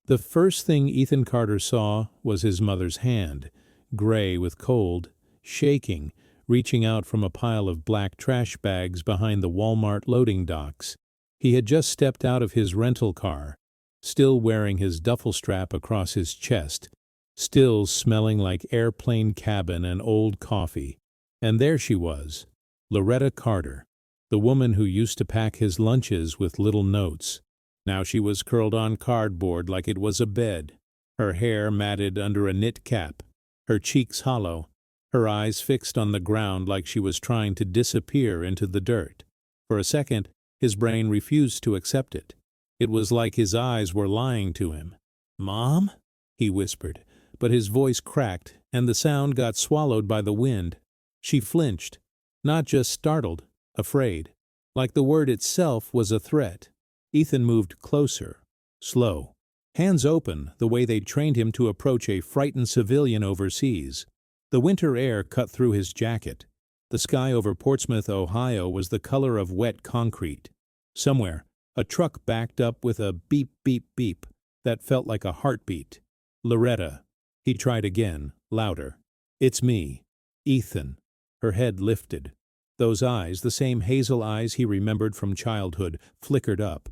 The first thing Ethan Carter saw was his mother's hand, gray with cold, shaking, reaching out from a pile of black trash bags behind the Walmart loading docks. He had just stepped out of his rental car, still wearing his duffel strap across his chest, still smelling like airplane cabin and old coffee. And there she was, Loretta Carter, the woman who used to pack his lunches with little notes. Now she was curled on cardboard like it was a bed, her hair matted under a knit cap, her cheeks hollow, her eyes fixed on the ground like she was trying to disappear into the dirt. For a second, his brain refused to accept it. It was like his eyes were lying to him. "Mom?" he whispered, but his voice cracked and the sound got swallowed by the wind. She flinched, not just startled, afraid, like the word itself was a threat. Ethan moved closer, slow, hands open the way they'd trained him to approach a frightened civilian overseas. The winter air cut through his jacket. The sky over Portsmouth, Ohio was the color of wet concrete. Somewhere, a truck backed up with a beep, beep, beep that felt like a heartbeat. "Loretta." He tried again, louder. "It's me, Ethan." Her head lifted. Those eyes, the same hazel eyes he remembered from childhood, flickered up.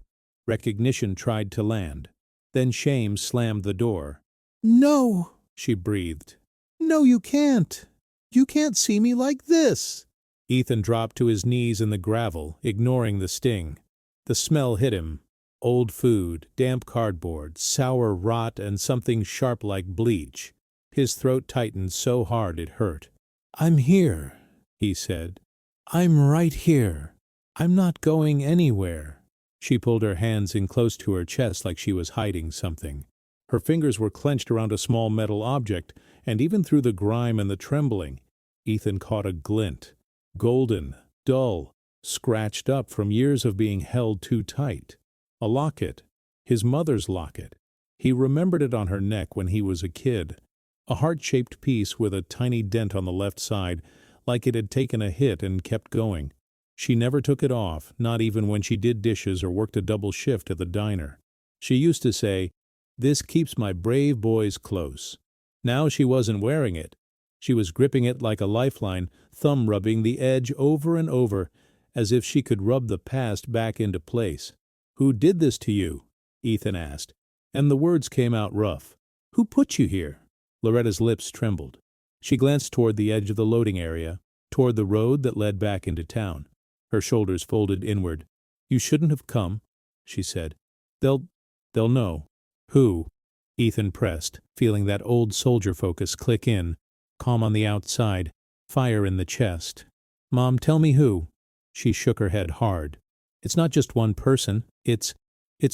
Recognition tried to land. Then shame slammed the door. "No," she breathed. "No, you can't. You can't see me like this." Ethan dropped to his knees in the gravel, ignoring the sting. The smell hit him. Old food, damp cardboard, sour rot, and something sharp like bleach. His throat tightened so hard it hurt. "I'm here," he said. "I'm right here. I'm not going anywhere." She pulled her hands in close to her chest like she was hiding something. Her fingers were clenched around a small metal object, and even through the grime and the trembling, Ethan caught a glint. Golden, dull, scratched up from years of being held too tight. A locket. His mother's locket. He remembered it on her neck when he was a kid. A heart-shaped piece with a tiny dent on the left side, like it had taken a hit and kept going. She never took it off, not even when she did dishes or worked a double shift at the diner. She used to say, "This keeps my brave boys close." Now she wasn't wearing it. She was gripping it like a lifeline, thumb rubbing the edge over and over, as if she could rub the past back into place. "Who did this to you?" Ethan asked, and the words came out rough. "Who put you here?" Loretta's lips trembled. She glanced toward the edge of the loading area, toward the road that led back into town. Her shoulders folded inward. "You shouldn't have come," she said. They'll know." "Who?" Ethan pressed, feeling that old soldier focus click in, calm on the outside, fire in the chest. "Mom, tell me who." She shook her head hard. "It's not just one person. It's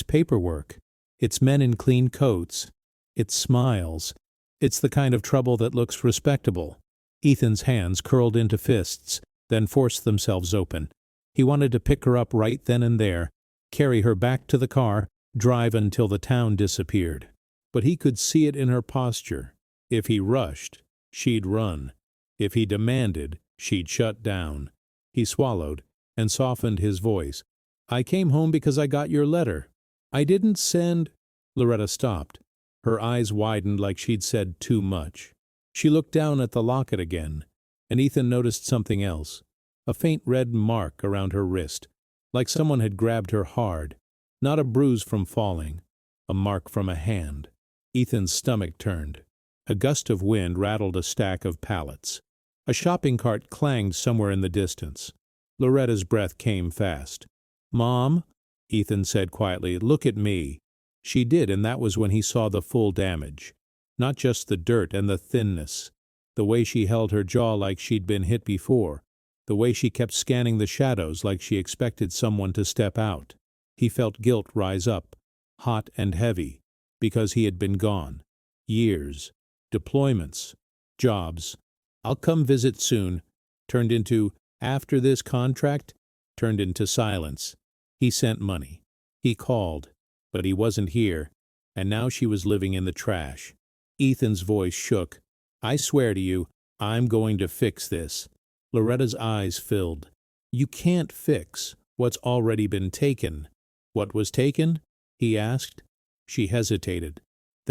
paperwork. It's men in clean coats. It's smiles. It's the kind of trouble that looks respectable." Ethan's hands curled into fists, then forced themselves open. He wanted to pick her up right then and there, carry her back to the car, drive until the town disappeared. But he could see it in her posture. If he rushed, she'd run. If he demanded, she'd shut down. He swallowed and softened his voice. "I came home because I got your letter. I didn't send—" Loretta stopped. Her eyes widened like she'd said too much. She looked down at the locket again, and Ethan noticed something else. A faint red mark around her wrist, like someone had grabbed her hard. Not a bruise from falling, a mark from a hand. Ethan's stomach turned. A gust of wind rattled a stack of pallets. A shopping cart clanged somewhere in the distance. Loretta's breath came fast. "Mom," Ethan said quietly, "look at me." She did, and that was when he saw the full damage. Not just the dirt and the thinness. The way she held her jaw like she'd been hit before. The way she kept scanning the shadows like she expected someone to step out. He felt guilt rise up, hot and heavy, because he had been gone. Years. Deployments. Jobs. "I'll come visit soon," turned into "after this contract," turned into silence. He sent money. He called. But he wasn't here, and now she was living in the trash. Ethan's voice shook. "I swear to you, I'm going to fix this." Loretta's eyes filled. "You can't fix what's already been taken." "What was taken?" he asked. She hesitated.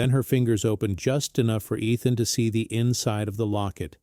Then her fingers opened just enough for Ethan to see the inside of the locket.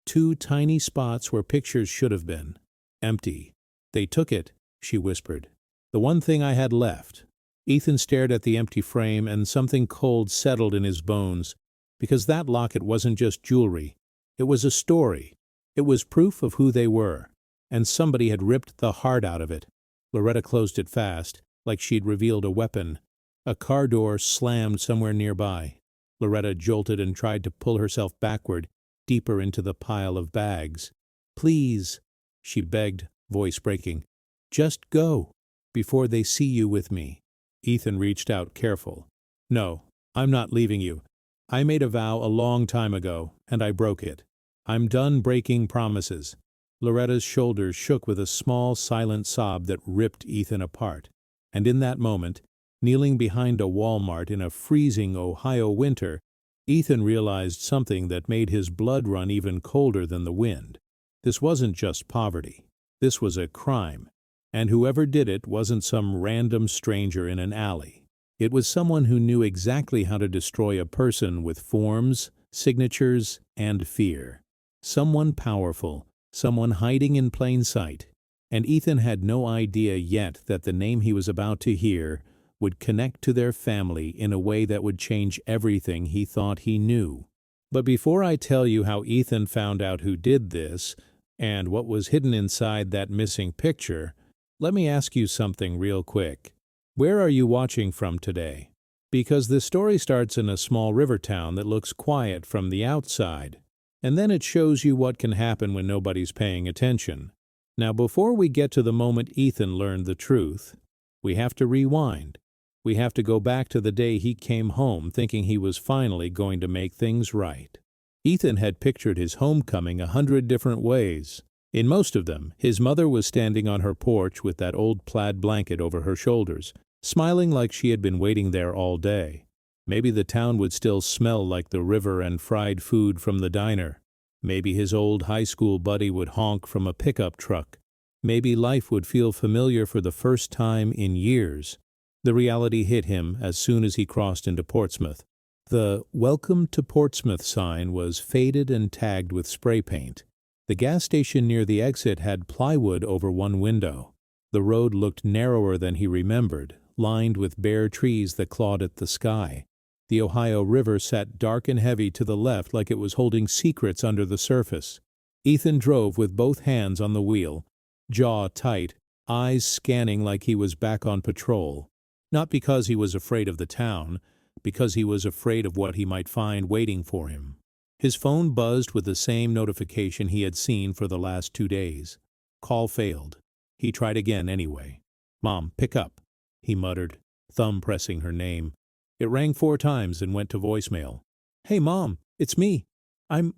2 tiny spots where pictures should have been. Empty. "They took it," she whispered. "The one thing I had left." Ethan stared at the empty frame, and something cold settled in his bones, because that locket wasn't just jewelry. It was a story. It was proof of who they were, and somebody had ripped the heart out of it. Loretta closed it fast, like she'd revealed a weapon. A car door slammed somewhere nearby. Loretta jolted and tried to pull herself backward, deeper into the pile of bags. "Please," she begged, voice breaking. "Just go, before they see you with me." Ethan reached out, careful. "No, I'm not leaving you. I made a vow a long time ago, and I broke it. I'm done breaking promises." Loretta's shoulders shook with a small, silent sob that ripped Ethan apart. And in that moment, kneeling behind a Walmart in a freezing Ohio winter, Ethan realized something that made his blood run even colder than the wind. This wasn't just poverty. This was a crime. And whoever did it wasn't some random stranger in an alley. It was someone who knew exactly how to destroy a person with forms, signatures, and fear. Someone powerful, someone hiding in plain sight. And Ethan had no idea yet that the name he was about to hear would connect to their family in a way that would change everything he thought he knew. But before I tell you how Ethan found out who did this, and what was hidden inside that missing picture, let me ask you something real quick. Where are you watching from today? Because this story starts in a small river town that looks quiet from the outside, and then it shows you what can happen when nobody's paying attention. Now, before we get to the moment Ethan learned the truth, we have to rewind. We have to go back to the day he came home thinking he was finally going to make things right. Ethan had pictured his homecoming 100 different ways. In most of them, his mother was standing on her porch with that old plaid blanket over her shoulders, smiling like she had been waiting there all day. Maybe the town would still smell like the river and fried food from the diner. Maybe his old high school buddy would honk from a pickup truck. Maybe life would feel familiar for the first time in years. The reality hit him as soon as he crossed into Portsmouth. The "Welcome to Portsmouth" sign was faded and tagged with spray paint. The gas station near the exit had plywood over one window. The road looked narrower than he remembered, lined with bare trees that clawed at the sky. The Ohio River sat dark and heavy to the left like it was holding secrets under the surface. Ethan drove with both hands on the wheel, jaw tight, eyes scanning like he was back on patrol. Not because he was afraid of the town, because he was afraid of what he might find waiting for him. His phone buzzed with the same notification he had seen for the last 2 days. Call failed. He tried again anyway. "Mom, pick up," he muttered, thumb pressing her name. It rang 4 times and went to voicemail. "Hey, Mom, it's me. I'm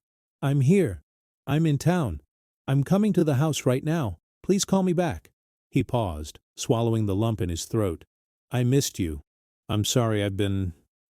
here. I'm in town. I'm coming to the house right now. Please call me back." He paused, swallowing the lump in his throat. "I missed you. I'm sorry I've been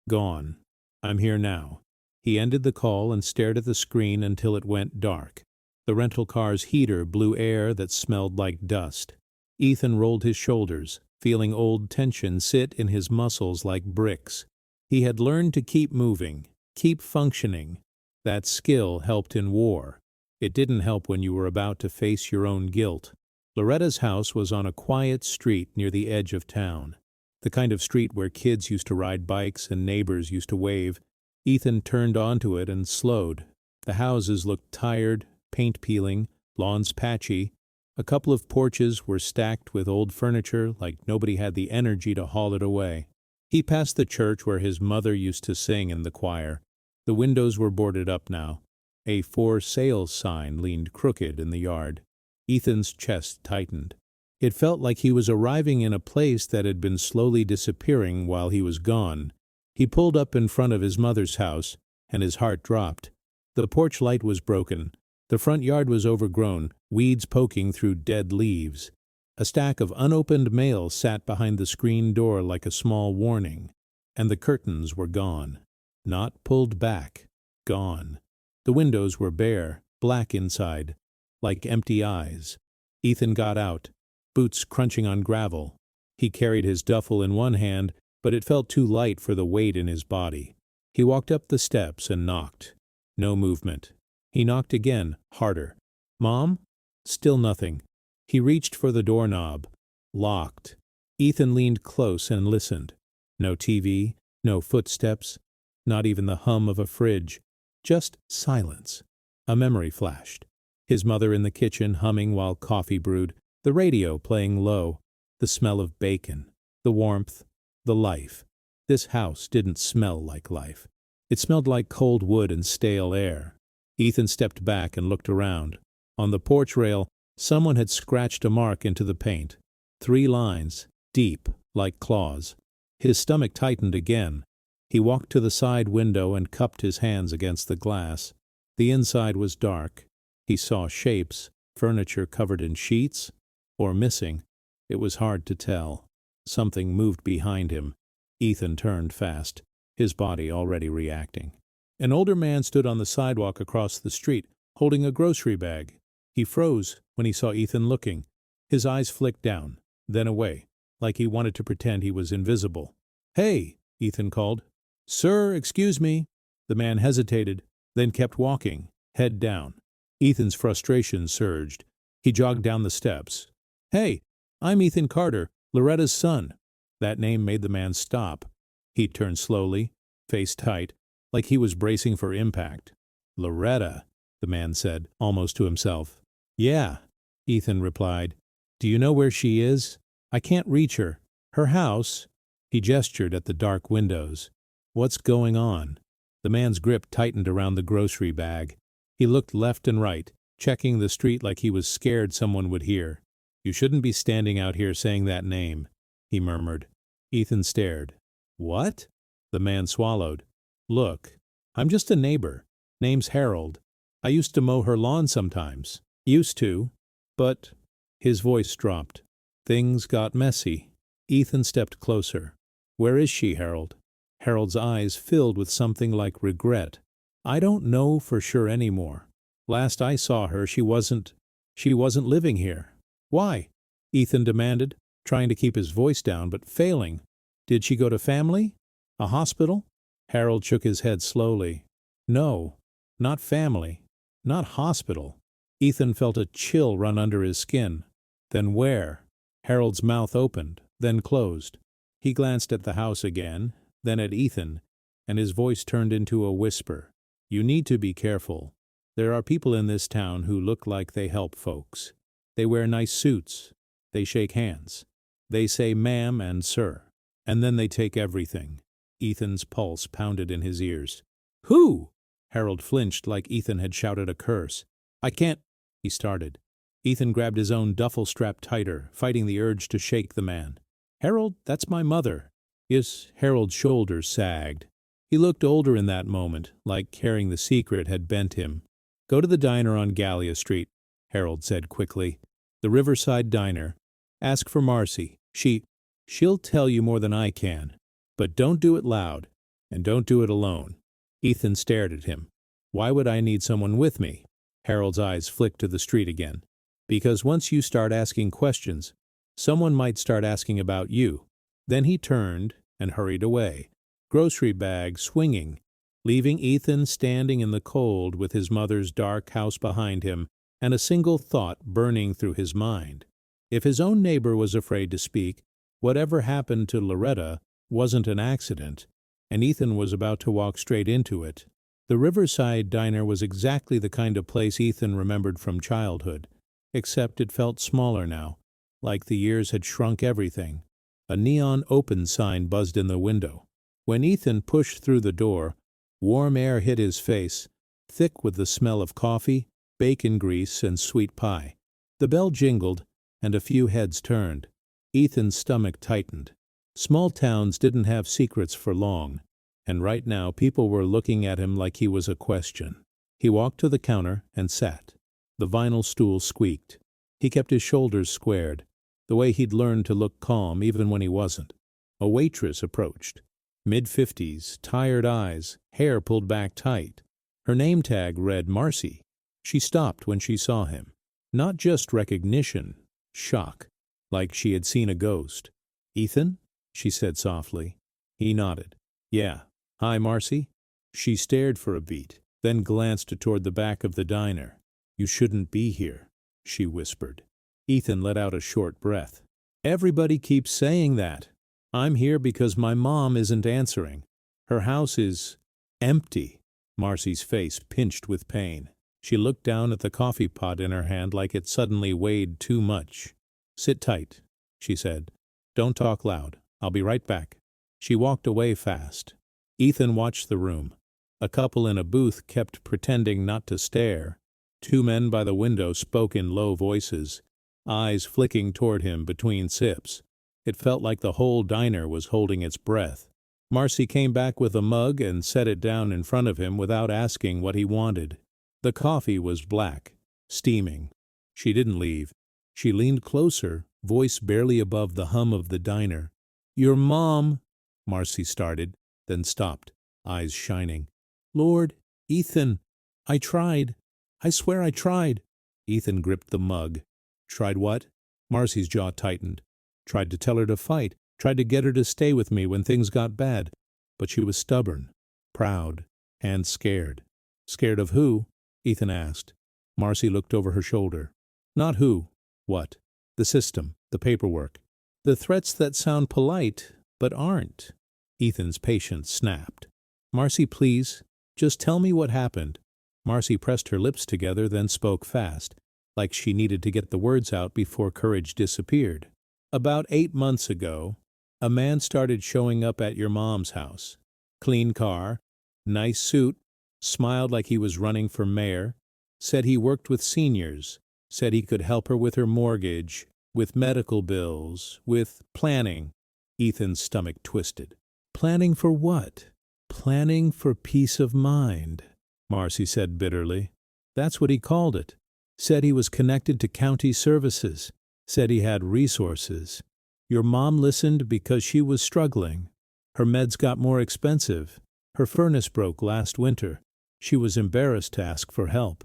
gone. I'm here now." He ended the call and stared at the screen until it went dark. The rental car's heater blew air that smelled like dust. Ethan rolled his shoulders, feeling old tension sit in his muscles like bricks. He had learned to keep moving, keep functioning. That skill helped in war. It didn't help when you were about to face your own guilt. Loretta's house was on a quiet street near the edge of town. The kind of street where kids used to ride bikes and neighbors used to wave. Ethan turned onto it and slowed. The houses looked tired, paint peeling, lawns patchy. A couple of porches were stacked with old furniture like nobody had the energy to haul it away. He passed the church where his mother used to sing in the choir. The windows were boarded up now. A "for sale" sign leaned crooked in the yard. Ethan's chest tightened. It felt like he was arriving in a place that had been slowly disappearing while he was gone. He pulled up in front of his mother's house, and his heart dropped. The porch light was broken. The front yard was overgrown, weeds poking through dead leaves. A stack of unopened mail sat behind the screen door like a small warning. And the curtains were gone. Not pulled back. Gone. The windows were bare, black inside, like empty eyes. Ethan got out, boots crunching on gravel. He carried his duffel in one hand, but it felt too light for the weight in his body. He walked up the steps and knocked. No movement. He knocked again, harder. "Mom?" Still nothing. He reached for the doorknob. Locked. Ethan leaned close and listened. No TV, no footsteps, not even the hum of a fridge. Just silence. A memory flashed. His mother in the kitchen humming while coffee brewed, the radio playing low, the smell of bacon, the warmth, the life. This house didn't smell like life. It smelled like cold wood and stale air. Ethan stepped back and looked around. On the porch rail, someone had scratched a mark into the paint. 3 lines, deep, like claws. His stomach tightened again. He walked to the side window and cupped his hands against the glass. The inside was dark. He saw shapes, furniture covered in sheets, or missing. It was hard to tell. Something moved behind him. Ethan turned fast, his body already reacting. An older man stood on the sidewalk across the street, holding a grocery bag. He froze when he saw Ethan looking. His eyes flicked down, then away, like he wanted to pretend he was invisible. "Hey!" Ethan called. "Sir, excuse me." The man hesitated, then kept walking, head down. Ethan's frustration surged. He jogged down the steps. "Hey, I'm Ethan Carter, Loretta's son." That name made the man stop. He turned slowly, face tight, like he was bracing for impact. "Loretta," the man said, almost to himself. "Yeah," Ethan replied. "Do you know where she is? I can't reach her. Her house—" He gestured at the dark windows. "What's going on?" The man's grip tightened around the grocery bag. He looked left and right, checking the street like he was scared someone would hear. "You shouldn't be standing out here saying that name," he murmured. Ethan stared. "What?" The man swallowed. "Look, I'm just a neighbor. Name's Harold. I used to mow her lawn sometimes. Used to. But—" His voice dropped. Things got messy. Ethan stepped closer. "Where is she, Harold?" Harold's eyes filled with something like regret. "I don't know for sure anymore. Last I saw her, she wasn't living here." "Why?" Ethan demanded, trying to keep his voice down, but failing. "Did she go to family? A hospital?" Harold shook his head slowly. "No, not family, not hospital." Ethan felt a chill run under his skin. "Then where?" Harold's mouth opened, then closed. He glanced at the house again, then at Ethan, and his voice turned into a whisper. "You need to be careful. There are people in this town who look like they help folks. They wear nice suits. They shake hands. They say ma'am and sir. And then they take everything." Ethan's pulse pounded in his ears. "Who?" Harold flinched like Ethan had shouted a curse. "I can't—" he started. Ethan grabbed his own duffel strap tighter, fighting the urge to shake the man. "Harold, that's my mother." Yes, Harold's shoulders sagged. He looked older in that moment, like carrying the secret had bent him. "Go to the diner on Gallia Street," Harold said quickly. "The Riverside Diner. Ask for Marcy. She'll tell you more than I can. But don't do it loud, and don't do it alone." Ethan stared at him. "Why would I need someone with me?" Harold's eyes flicked to the street again. "Because once you start asking questions, someone might start asking about you." Then he turned and hurried away, grocery bag swinging, leaving Ethan standing in the cold with his mother's dark house behind him and a single thought burning through his mind. If his own neighbor was afraid to speak, whatever happened to Loretta wasn't an accident, and Ethan was about to walk straight into it. The Riverside Diner was exactly the kind of place Ethan remembered from childhood, except it felt smaller now, like the years had shrunk everything. A neon open sign buzzed in the window. When Ethan pushed through the door, warm air hit his face, thick with the smell of coffee, bacon grease, and sweet pie. The bell jingled, and a few heads turned. Ethan's stomach tightened. Small towns didn't have secrets for long, and right now people were looking at him like he was a question. He walked to the counter and sat. The vinyl stool squeaked. He kept his shoulders squared, the way he'd learned to look calm even when he wasn't. A waitress approached. Mid-50s, tired eyes, hair pulled back tight. Her name tag read Marcy. She stopped when she saw him. Not just recognition, shock, like she had seen a ghost. "Ethan?" she said softly. He nodded. "Yeah. Hi, Marcy." She stared for a beat, then glanced toward the back of the diner. "You shouldn't be here," she whispered. Ethan let out a short breath. "Everybody keeps saying that. I'm here because my mom isn't answering. Her house is empty." Marcy's face pinched with pain. She looked down at the coffee pot in her hand like it suddenly weighed too much. "Sit tight," she said. "Don't talk loud. I'll be right back." She walked away fast. Ethan watched the room. A couple in a booth kept pretending not to stare. Two men by the window spoke in low voices, eyes flicking toward him between sips. It felt like the whole diner was holding its breath. Marcy came back with a mug and set it down in front of him without asking what he wanted. The coffee was black, steaming. She didn't leave. She leaned closer, voice barely above the hum of the diner. "Your mom," Marcy started, then stopped, eyes shining. "Lord, Ethan, I tried. I swear I tried." Ethan gripped the mug. "Tried what?" Marcy's jaw tightened. "Tried to tell her to fight, tried to get her to stay with me when things got bad. But she was stubborn, proud, and scared." "Scared of who?" Ethan asked. Marcy looked over her shoulder. "Not who. What? The system, the paperwork. The threats that sound polite, but aren't." Ethan's patience snapped. "Marcy, please, just tell me what happened." Marcy pressed her lips together, then spoke fast, like she needed to get the words out before courage disappeared. "About 8 months ago, a man started showing up at your mom's house. Clean car, nice suit, smiled like he was running for mayor, said he worked with seniors, said he could help her with her mortgage, with medical bills, with planning." Ethan's stomach twisted. "Planning for what?" "Planning for peace of mind," Marcy said bitterly. "That's what he called it. Said he was connected to county services. Said he had resources. Your mom listened because she was struggling. Her meds got more expensive. Her furnace broke last winter. She was embarrassed to ask for help."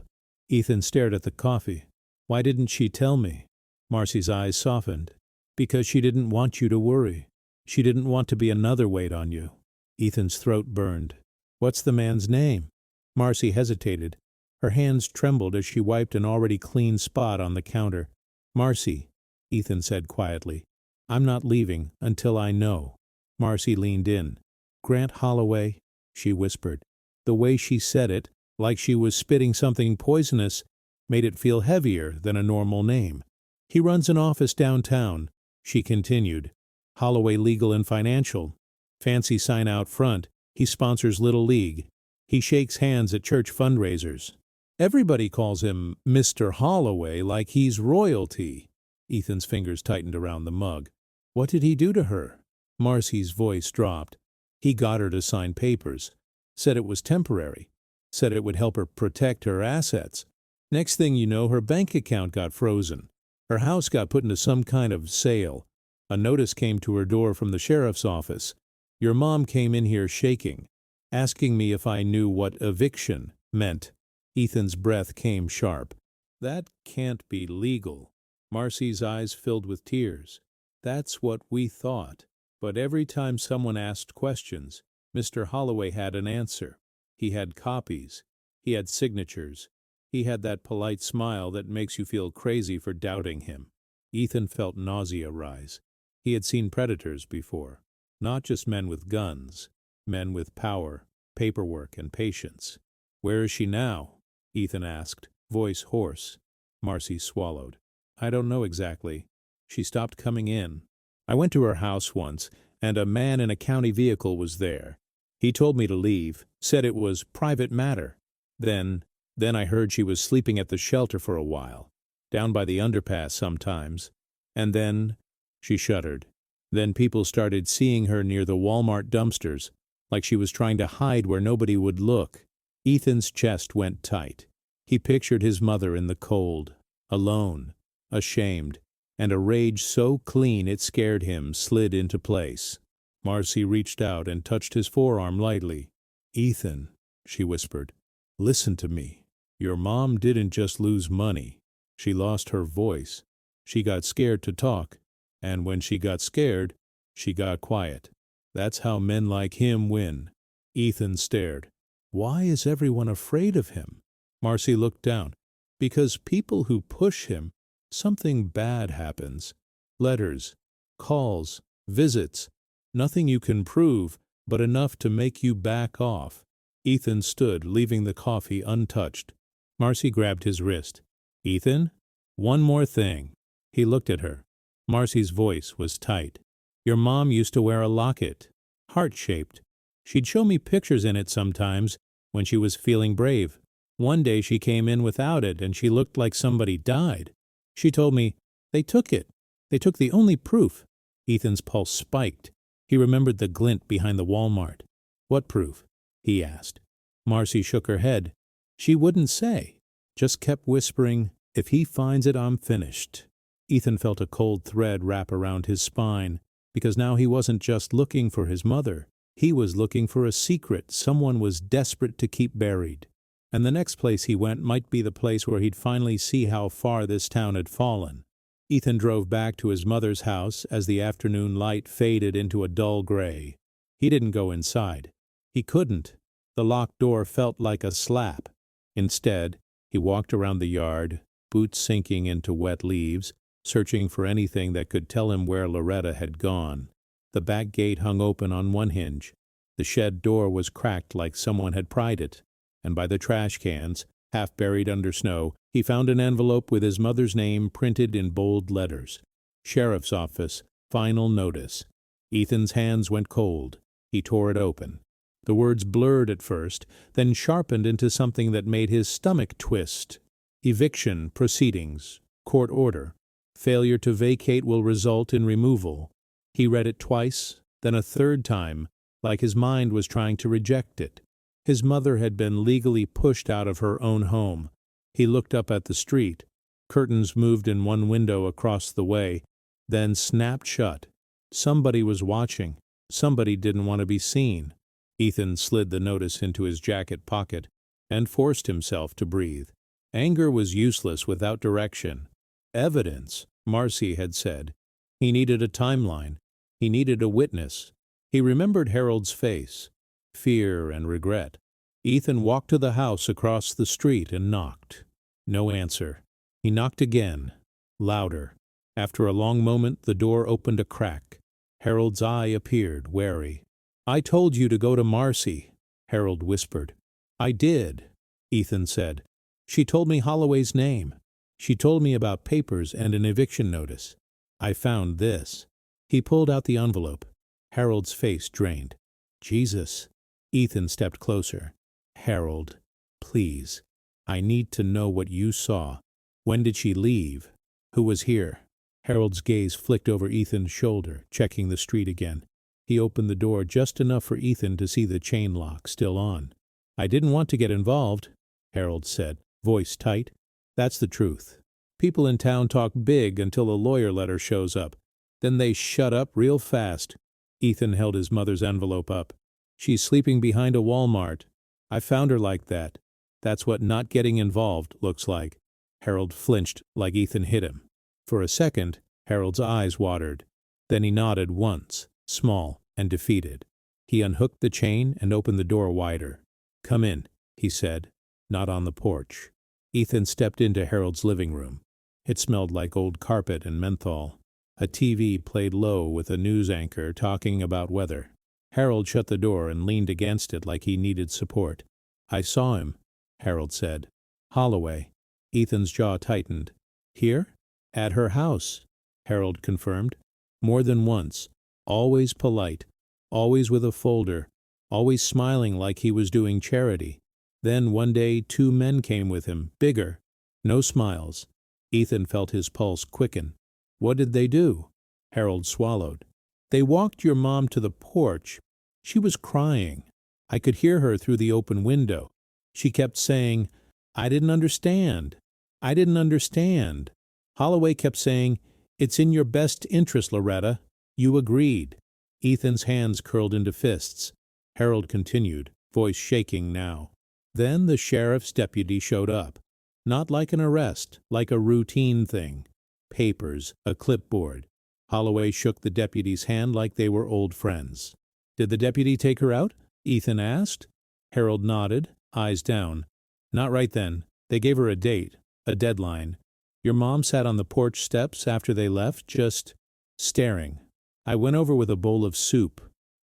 Ethan stared at the coffee. "Why didn't she tell me?" Marcy's eyes softened. "Because she didn't want you to worry. She didn't want to be another weight on you." Ethan's throat burned. "What's the man's name?" Marcy hesitated. Her hands trembled as she wiped an already clean spot on the counter. "Marcy," Ethan said quietly, "I'm not leaving until I know." Marcy leaned in. "Grant Holloway," she whispered. The way she said it, like she was spitting something poisonous, made it feel heavier than a normal name. "He runs an office downtown," she continued. "Holloway Legal and Financial. Fancy sign out front. He sponsors Little League. He shakes hands at church fundraisers. Everybody calls him Mr. Holloway like he's royalty." Ethan's fingers tightened around the mug. "What did he do to her?" Marcy's voice dropped. "He got her to sign papers. Said it was temporary. Said it would help her protect her assets. Next thing you know, her bank account got frozen. Her house got put into some kind of sale. A notice came to her door from the sheriff's office. Your mom came in here shaking, asking me if I knew what eviction meant." Ethan's breath came sharp. "That can't be legal." Marcy's eyes filled with tears. "That's what we thought. But every time someone asked questions, Mr. Holloway had an answer. He had copies. He had signatures. He had that polite smile that makes you feel crazy for doubting him." Ethan felt nausea rise. He had seen predators before. Not just men with guns. Men with power, paperwork, and patience. "Where is she now?" Ethan asked, voice hoarse. Marcy swallowed. "I don't know exactly. She stopped coming in. I went to her house once, and a man in a county vehicle was there. He told me to leave, said it was private matter. Then I heard she was sleeping at the shelter for a while, down by the underpass sometimes. And then," she shuddered, "then people started seeing her near the Walmart dumpsters, like she was trying to hide where nobody would look." Ethan's chest went tight. He pictured his mother in the cold, alone, ashamed, and a rage so clean it scared him slid into place. Marcy reached out and touched his forearm lightly. "Ethan," she whispered, "listen to me. Your mom didn't just lose money. She lost her voice. She got scared to talk, and when she got scared, she got quiet. That's how men like him win." Ethan stared. Why is everyone afraid of him? Marcy looked down. Because people who push him, something bad happens. Letters, calls, visits. Nothing you can prove, but enough to make you back off. Ethan stood, leaving the coffee untouched. Marcy grabbed his wrist. Ethan? One more thing. He looked at her. Marcy's voice was tight. Your mom used to wear a locket, heart-shaped. She'd show me pictures in it sometimes when she was feeling brave. One day she came in without it and she looked like somebody died. She told me, they took it. They took the only proof. Ethan's pulse spiked. He remembered the glint behind the Walmart. What proof? He asked. Marcy shook her head. She wouldn't say. Just kept whispering, if he finds it, I'm finished. Ethan felt a cold thread wrap around his spine, because now he wasn't just looking for his mother. He was looking for a secret someone was desperate to keep buried. And the next place he went might be the place where he'd finally see how far this town had fallen. Ethan drove back to his mother's house as the afternoon light faded into a dull gray. He didn't go inside. He couldn't. The locked door felt like a slap. Instead, he walked around the yard, boots sinking into wet leaves, searching for anything that could tell him where Loretta had gone. The back gate hung open on one hinge. The shed door was cracked like someone had pried it. And by the trash cans, half buried under snow, he found an envelope with his mother's name printed in bold letters. Sheriff's Office, Final Notice. Ethan's hands went cold. He tore it open. The words blurred at first, then sharpened into something that made his stomach twist. Eviction proceedings. Court order. Failure to vacate will result in removal. He read it twice, then a third time, like his mind was trying to reject it. His mother had been legally pushed out of her own home. He looked up at the street. Curtains moved in one window across the way, then snapped shut. Somebody was watching. Somebody didn't want to be seen. Ethan slid the notice into his jacket pocket and forced himself to breathe. Anger was useless without direction. Evidence, Marcy had said. He needed a timeline. He needed a witness. He remembered Harold's face. Fear and regret. Ethan walked to the house across the street and knocked. No answer. He knocked again, louder. After a long moment, the door opened a crack. Harold's eye appeared, wary. I told you to go to Marcy, Harold whispered. I did, Ethan said. She told me Holloway's name. She told me about papers and an eviction notice. I found this. He pulled out the envelope. Harold's face drained. Jesus. Ethan stepped closer. Harold, please. I need to know what you saw. When did she leave? Who was here? Harold's gaze flicked over Ethan's shoulder, checking the street again. He opened the door just enough for Ethan to see the chain lock still on. I didn't want to get involved, Harold said, voice tight. That's the truth. People in town talk big until a lawyer letter shows up. Then they shut up real fast. Ethan held his mother's envelope up. She's sleeping behind a Walmart. I found her like that. That's what not getting involved looks like. Harold flinched like Ethan hit him. For a second, Harold's eyes watered. Then he nodded once, small and defeated. He unhooked the chain and opened the door wider. Come in, he said, not on the porch. Ethan stepped into Harold's living room. It smelled like old carpet and menthol. A TV played low with a news anchor talking about weather. Harold shut the door and leaned against it like he needed support. I saw him, Harold said. Holloway. Ethan's jaw tightened. Here? At her house, Harold confirmed. More than once. Always polite. Always with a folder. Always smiling like he was doing charity. Then one day 2 men came with him, bigger. No smiles. Ethan felt his pulse quicken. What did they do? Harold swallowed. They walked your mom to the porch. She was crying. I could hear her through the open window. She kept saying, I didn't understand. I didn't understand. Holloway kept saying, It's in your best interest, Loretta. You agreed. Ethan's hands curled into fists. Harold continued, voice shaking now. Then the sheriff's deputy showed up. Not like an arrest, like a routine thing. Papers, a clipboard. Holloway shook the deputy's hand like they were old friends. Did the deputy take her out? Ethan asked. Harold nodded, eyes down. Not right then. They gave her a date, a deadline. Your mom sat on the porch steps after they left, just staring. I went over with a bowl of soup.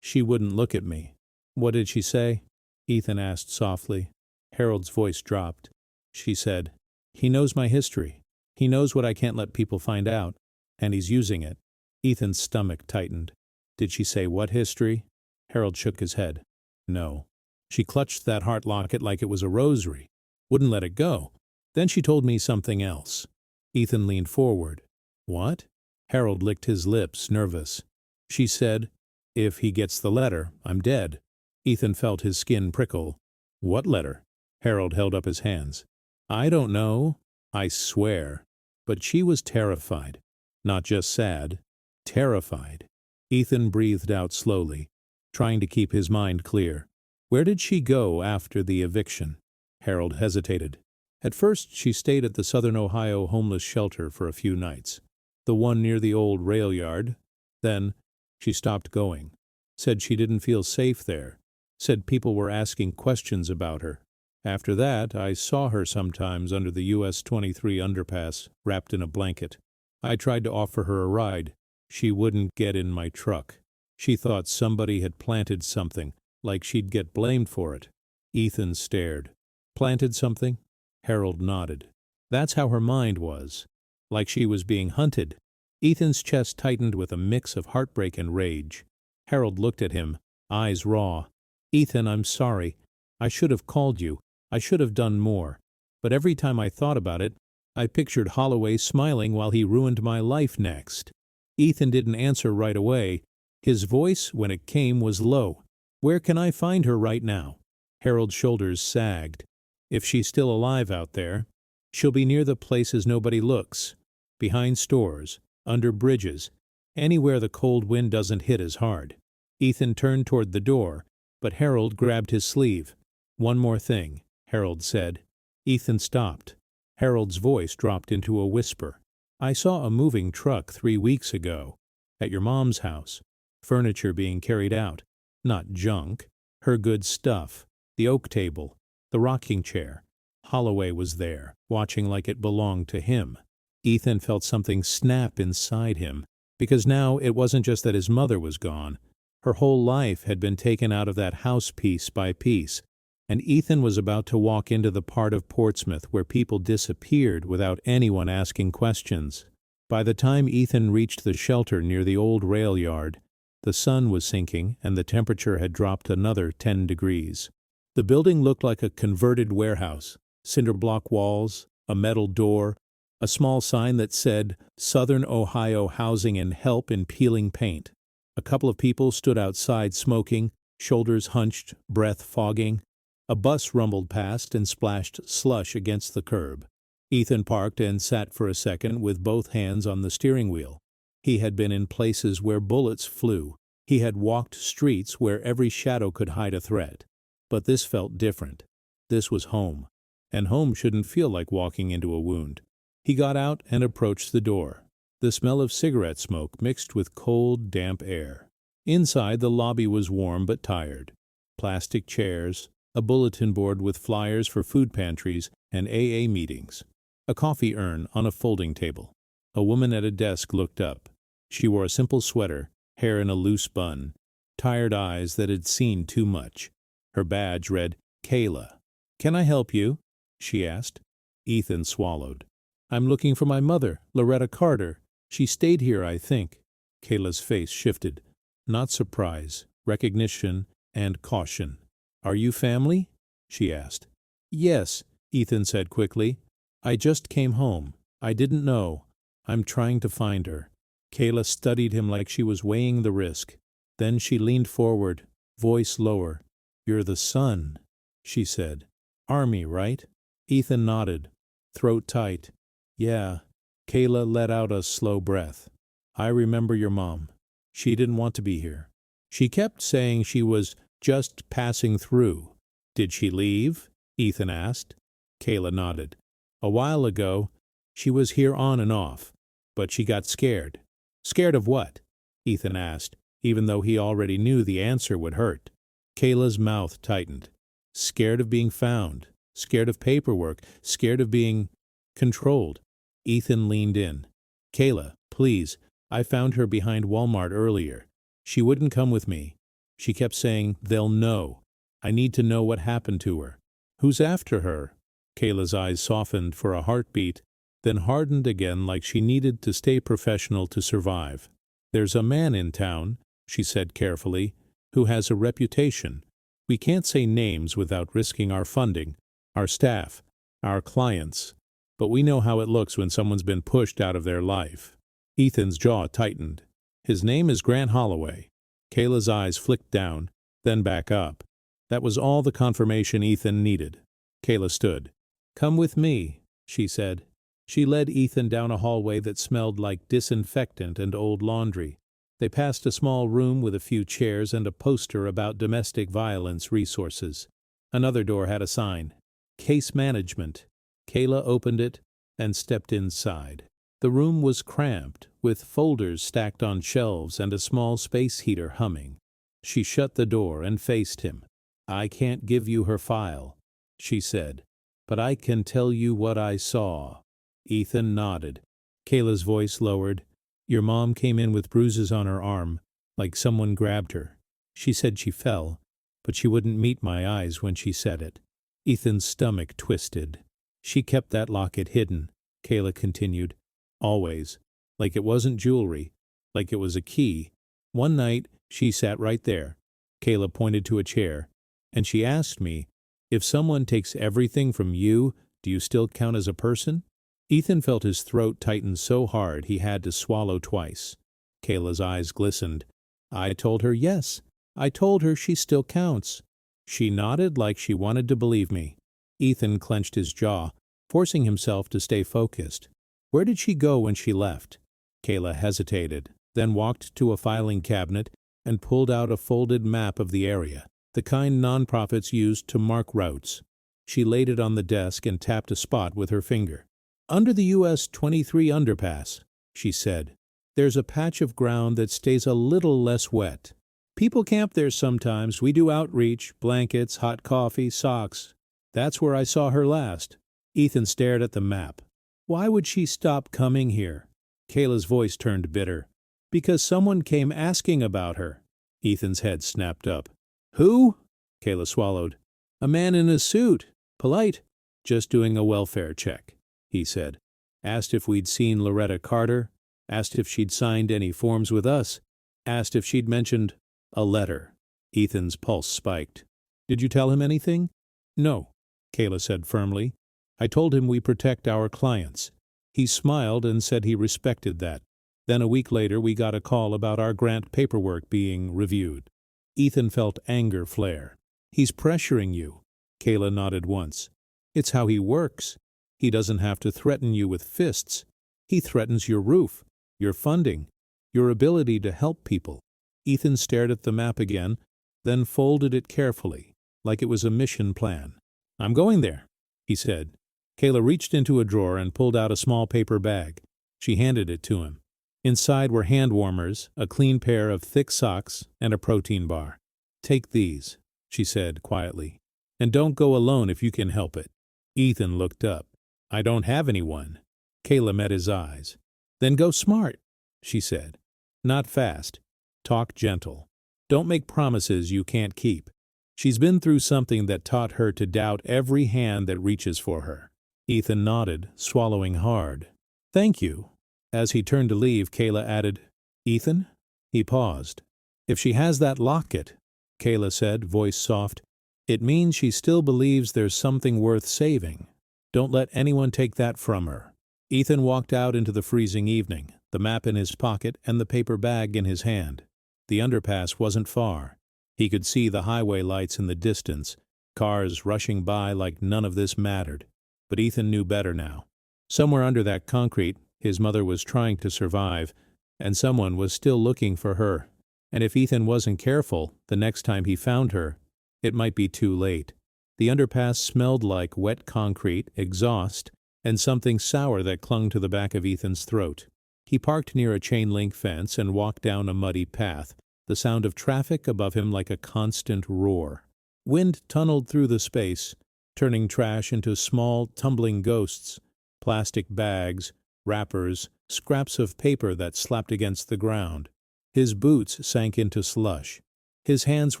She wouldn't look at me. What did she say? Ethan asked softly. Harold's voice dropped. She said, "He knows my history. He knows what I can't let people find out, and he's using it." Ethan's stomach tightened. Did she say what history? Harold shook his head. No. She clutched that heart locket like it was a rosary. Wouldn't let it go. Then she told me something else. Ethan leaned forward. What? Harold licked his lips, nervous. She said, "If he gets the letter, I'm dead." Ethan felt his skin prickle. What letter? Harold held up his hands. I don't know. I swear. But she was terrified. Not just sad. Terrified. Ethan breathed out slowly, trying to keep his mind clear. Where did she go after the eviction? Harold hesitated. At first she stayed at the Southern Ohio homeless shelter for a few nights, the one near the old rail yard. Then she stopped going, said she didn't feel safe there, said people were asking questions about her. After that, I saw her sometimes under the US 23 underpass, wrapped in a blanket. I tried to offer her a ride. She wouldn't get in my truck. She thought somebody had planted something, like she'd get blamed for it. Ethan stared. Planted something? Harold nodded. That's how her mind was. Like she was being hunted. Ethan's chest tightened with a mix of heartbreak and rage. Harold looked at him, eyes raw. Ethan, I'm sorry. I should have called you. I should have done more. But every time I thought about it, I pictured Holloway smiling while he ruined my life next. Ethan didn't answer right away. His voice, when it came, was low. Where can I find her right now? Harold's shoulders sagged. If she's still alive out there, she'll be near the places nobody looks. Behind stores, under bridges, anywhere the cold wind doesn't hit as hard. Ethan turned toward the door, but Harold grabbed his sleeve. One more thing, Harold said. Ethan stopped. Harold's voice dropped into a whisper. I saw a moving truck 3 weeks ago, at your mom's house. Furniture being carried out. Not junk. Her good stuff. The oak table. The rocking chair. Holloway was there, watching like it belonged to him. Ethan felt something snap inside him, because now it wasn't just that his mother was gone. Her whole life had been taken out of that house piece by piece, and Ethan was about to walk into the part of Portsmouth where people disappeared without anyone asking questions. By the time Ethan reached the shelter near the old rail yard, the sun was sinking and the temperature had dropped another 10 degrees. The building looked like a converted warehouse, cinder block walls, a metal door, a small sign that said Southern Ohio Housing and Help in peeling paint. A couple of people stood outside smoking, shoulders hunched, breath fogging. A bus rumbled past and splashed slush against the curb. Ethan parked and sat for a second with both hands on the steering wheel. He had been in places where bullets flew. He had walked streets where every shadow could hide a threat. But this felt different. This was home. And home shouldn't feel like walking into a wound. He got out and approached the door. The smell of cigarette smoke mixed with cold, damp air. Inside, the lobby was warm but tired. Plastic chairs, a bulletin board with flyers for food pantries and AA meetings. A coffee urn on a folding table. A woman at a desk looked up. She wore a simple sweater, hair in a loose bun, tired eyes that had seen too much. Her badge read, Kayla. "Can I help you?" she asked. Ethan swallowed. "I'm looking for my mother, Loretta Carter. She stayed here, I think." Kayla's face shifted. Not surprise, recognition, and caution. "Are you family?" she asked. "Yes," Ethan said quickly. "I just came home. I didn't know. I'm trying to find her." Kayla studied him like she was weighing the risk. Then she leaned forward, voice lower. "You're the son," she said. "Army, right?" Ethan nodded, throat tight. "Yeah." Kayla let out a slow breath. "I remember your mom. She didn't want to be here. She kept saying she was just passing through." "Did she leave?" Ethan asked. Kayla nodded. "A while ago, she was here on and off, but she got scared." "Scared of what?" Ethan asked, even though he already knew the answer would hurt. Kayla's mouth tightened. Scared of being found, scared of paperwork, scared of being controlled. Ethan leaned in. Kayla, please, I found her behind Walmart earlier. She wouldn't come with me. She kept saying, they'll know. I need to know what happened to her. Who's after her? Kayla's eyes softened for a heartbeat, then hardened again like she needed to stay professional to survive. There's a man in town, she said carefully, who has a reputation. We can't say names without risking our funding, our staff, our clients, but we know how it looks when someone's been pushed out of their life. Ethan's jaw tightened. His name is Grant Holloway. Kayla's eyes flicked down, then back up. That was all the confirmation Ethan needed. Kayla stood. Come with me, she said. She led Ethan down a hallway that smelled like disinfectant and old laundry. They passed a small room with a few chairs and a poster about domestic violence resources. Another door had a sign, Case Management. Kayla opened it and stepped inside. The room was cramped, with folders stacked on shelves and a small space heater humming. She shut the door and faced him. I can't give you her file, she said, but I can tell you what I saw. Ethan nodded. Kayla's voice lowered. Your mom came in with bruises on her arm, like someone grabbed her. She said she fell, but she wouldn't meet my eyes when she said it. Ethan's stomach twisted. She kept that locket hidden, Kayla continued. Always. Like it wasn't jewelry. Like it was a key. One night, she sat right there. Kayla pointed to a chair, and she asked me, if someone takes everything from you, do you still count as a person? Ethan felt his throat tighten so hard he had to swallow twice. Kayla's eyes glistened. I told her yes. I told her she still counts. She nodded like she wanted to believe me. Ethan clenched his jaw, forcing himself to stay focused. Where did she go when she left? Kayla hesitated, then walked to a filing cabinet and pulled out a folded map of the area, the kind nonprofits used to mark routes. She laid it on the desk and tapped a spot with her finger. Under the US 23 underpass, she said, there's a patch of ground that stays a little less wet. People camp there sometimes. We do outreach, blankets, hot coffee, socks. That's where I saw her last. Ethan stared at the map. Why would she stop coming here? Kayla's voice turned bitter. Because someone came asking about her. Ethan's head snapped up. Who? Kayla swallowed. A man in a suit. Polite. Just doing a welfare check, he said. Asked if we'd seen Loretta Carter. Asked if she'd signed any forms with us. Asked if she'd mentioned a letter. Ethan's pulse spiked. Did you tell him anything? No, Kayla said firmly. I told him we protect our clients. He smiled and said he respected that. Then a week later we got a call about our grant paperwork being reviewed. Ethan felt anger flare. He's pressuring you. Kayla nodded once. It's how he works. He doesn't have to threaten you with fists. He threatens your roof, your funding, your ability to help people. Ethan stared at the map again, then folded it carefully, like it was a mission plan. I'm going there, he said. Kayla reached into a drawer and pulled out a small paper bag. She handed it to him. Inside were hand warmers, a clean pair of thick socks, and a protein bar. Take these, she said quietly. And don't go alone if you can help it. Ethan looked up. I don't have anyone. Kayla met his eyes. Then go smart, she said. Not fast. Talk gentle. Don't make promises you can't keep. She's been through something that taught her to doubt every hand that reaches for her. Ethan nodded, swallowing hard. Thank you. As he turned to leave, Kayla added, Ethan? He paused. If she has that locket, Kayla said, voice soft, it means she still believes there's something worth saving. Don't let anyone take that from her. Ethan walked out into the freezing evening, the map in his pocket and the paper bag in his hand. The underpass wasn't far. He could see the highway lights in the distance, cars rushing by like none of this mattered. But Ethan knew better now. Somewhere under that concrete, his mother was trying to survive, and someone was still looking for her. And if Ethan wasn't careful, the next time he found her, it might be too late. The underpass smelled like wet concrete, exhaust, and something sour that clung to the back of Ethan's throat. He parked near a chain-link fence and walked down a muddy path, the sound of traffic above him like a constant roar. Wind tunneled through the space, turning trash into small, tumbling ghosts, plastic bags, wrappers, scraps of paper that slapped against the ground. His boots sank into slush. His hands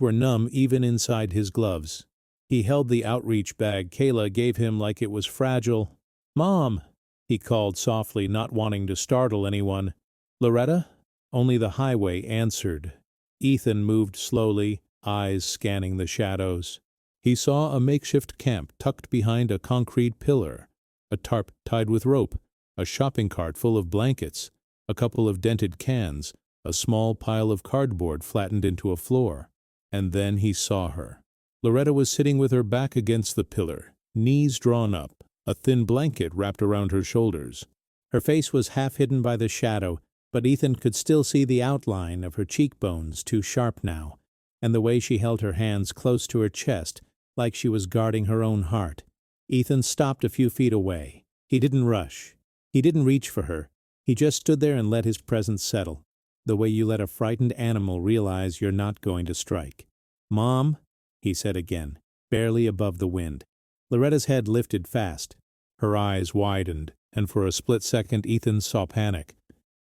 were numb even inside his gloves. He held the outreach bag Kayla gave him like it was fragile. "Mom!" he called softly, not wanting to startle anyone. "Loretta?" Only the highway answered. Ethan moved slowly, eyes scanning the shadows. He saw a makeshift camp tucked behind a concrete pillar, a tarp tied with rope, a shopping cart full of blankets, a couple of dented cans, a small pile of cardboard flattened into a floor. And then he saw her. Loretta was sitting with her back against the pillar, knees drawn up, a thin blanket wrapped around her shoulders. Her face was half hidden by the shadow, but Ethan could still see the outline of her cheekbones, too sharp now, and the way she held her hands close to her chest, like she was guarding her own heart. Ethan stopped a few feet away. He didn't rush. He didn't reach for her. He just stood there and let his presence settle, the way you let a frightened animal realize you're not going to strike. "Mom," he said again, barely above the wind. Loretta's head lifted fast. Her eyes widened, and for a split second Ethan saw panic.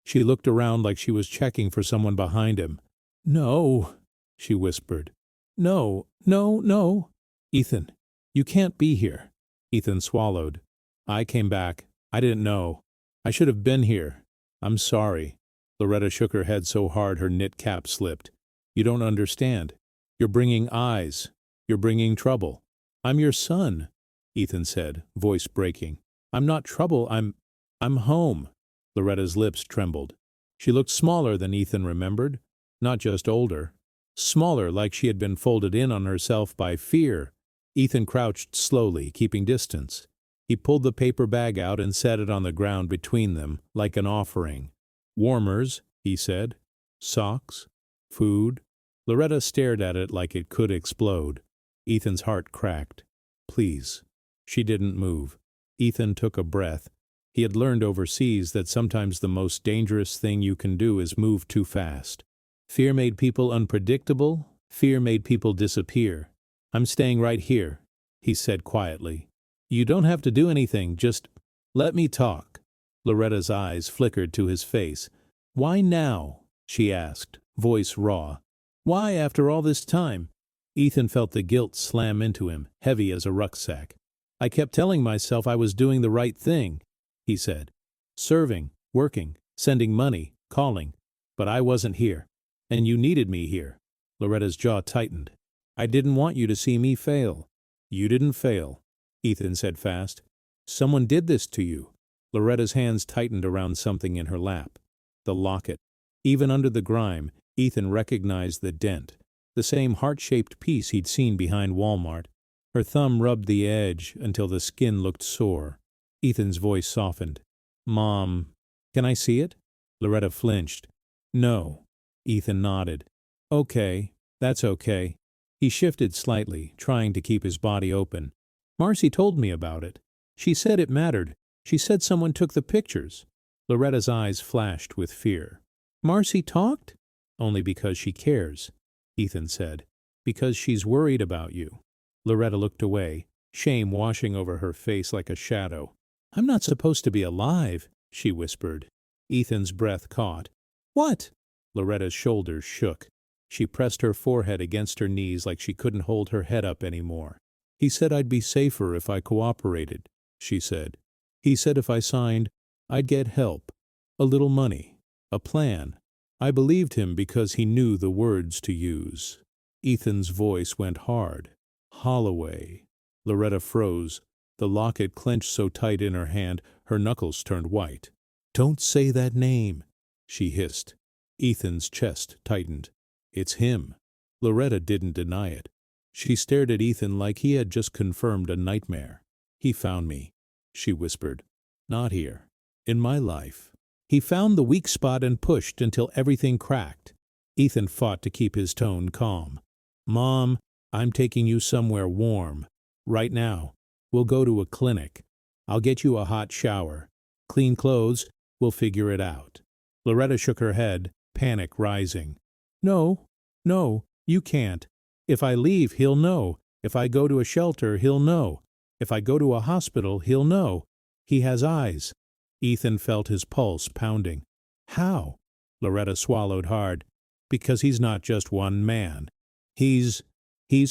She looked around like she was checking for someone behind him. "No," she whispered. "No, no, no. Ethan, you can't be here." Ethan swallowed. "I came back. I didn't know. I should have been here. I'm sorry." Loretta shook her head so hard her knit cap slipped. "You don't understand. You're bringing eyes. You're bringing trouble." "I'm your son," Ethan said, voice breaking. "I'm not trouble. I'm home." Loretta's lips trembled. She looked smaller than Ethan remembered, not just older. Smaller, like she had been folded in on herself by fear. Ethan crouched slowly, keeping distance. He pulled the paper bag out and set it on the ground between them, like an offering. "Warmers," he said. "Socks. Food." Loretta stared at it like it could explode. Ethan's heart cracked. "Please." She didn't move. Ethan took a breath. He had learned overseas that sometimes the most dangerous thing you can do is move too fast. Fear made people unpredictable. Fear made people disappear. "I'm staying right here," he said quietly. "You don't have to do anything, just let me talk." Loretta's eyes flickered to his face. "Why now?" she asked, voice raw. "Why after all this time?" Ethan felt the guilt slam into him, heavy as a rucksack. "I kept telling myself I was doing the right thing," he said. "Serving, working, sending money, calling. But I wasn't here. And you needed me here." Loretta's jaw tightened. "I didn't want you to see me fail." "You didn't fail," Ethan said fast. "Someone did this to you." Loretta's hands tightened around something in her lap. The locket. Even under the grime, Ethan recognized the dent, the same heart-shaped piece he'd seen behind Walmart. Her thumb rubbed the edge until the skin looked sore. Ethan's voice softened. "Mom, can I see it?" Loretta flinched. "No." Ethan nodded. "Okay, that's okay." He shifted slightly, trying to keep his body open. "Marcy told me about it. She said it mattered. She said someone took the pictures." Loretta's eyes flashed with fear. "Marcy talked?" "Only because she cares," Ethan said. "Because she's worried about you." Loretta looked away, shame washing over her face like a shadow. "I'm not supposed to be alive," she whispered. Ethan's breath caught. "What?" Loretta's shoulders shook. She pressed her forehead against her knees like she couldn't hold her head up anymore. "He said I'd be safer if I cooperated," she said. "He said if I signed, I'd get help, a little money, a plan." I believed him because he knew the words to use. Ethan's voice went hard. "Holloway." Loretta froze. The locket clenched so tight in her hand, her knuckles turned white. "Don't say that name," she hissed. Ethan's chest tightened. "It's him." Loretta didn't deny it. She stared at Ethan like he had just confirmed a nightmare. "He found me," she whispered. "Not here. In my life. He found the weak spot and pushed until everything cracked." Ethan fought to keep his tone calm. "Mom, I'm taking you somewhere warm. Right now. We'll go to a clinic. I'll get you a hot shower. Clean clothes. We'll figure it out." Loretta shook her head, panic rising. "No, no, you can't. If I leave, he'll know. If I go to a shelter, he'll know. If I go to a hospital, he'll know. He has eyes. Ethan felt his pulse pounding. How? Loretta swallowed hard. Because he's not just one man. He's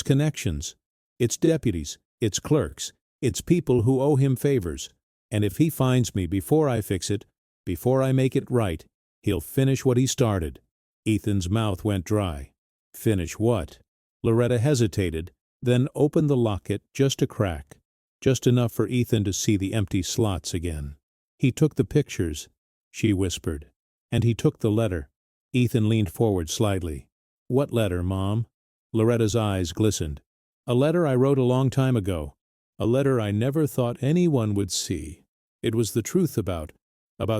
connections. It's deputies. It's clerks. It's people who owe him favors. And if he finds me before I fix it, before I make it right, he'll finish what he started. Ethan's mouth went dry. Finish what? Loretta hesitated, then opened the locket just a crack, just enough for Ethan to see the empty slots again. He took the pictures, she whispered, and he took the letter. Ethan leaned forward slightly. What letter, Mom? Loretta's eyes glistened. A letter I wrote a long time ago. A letter I never thought anyone would see. It was the truth about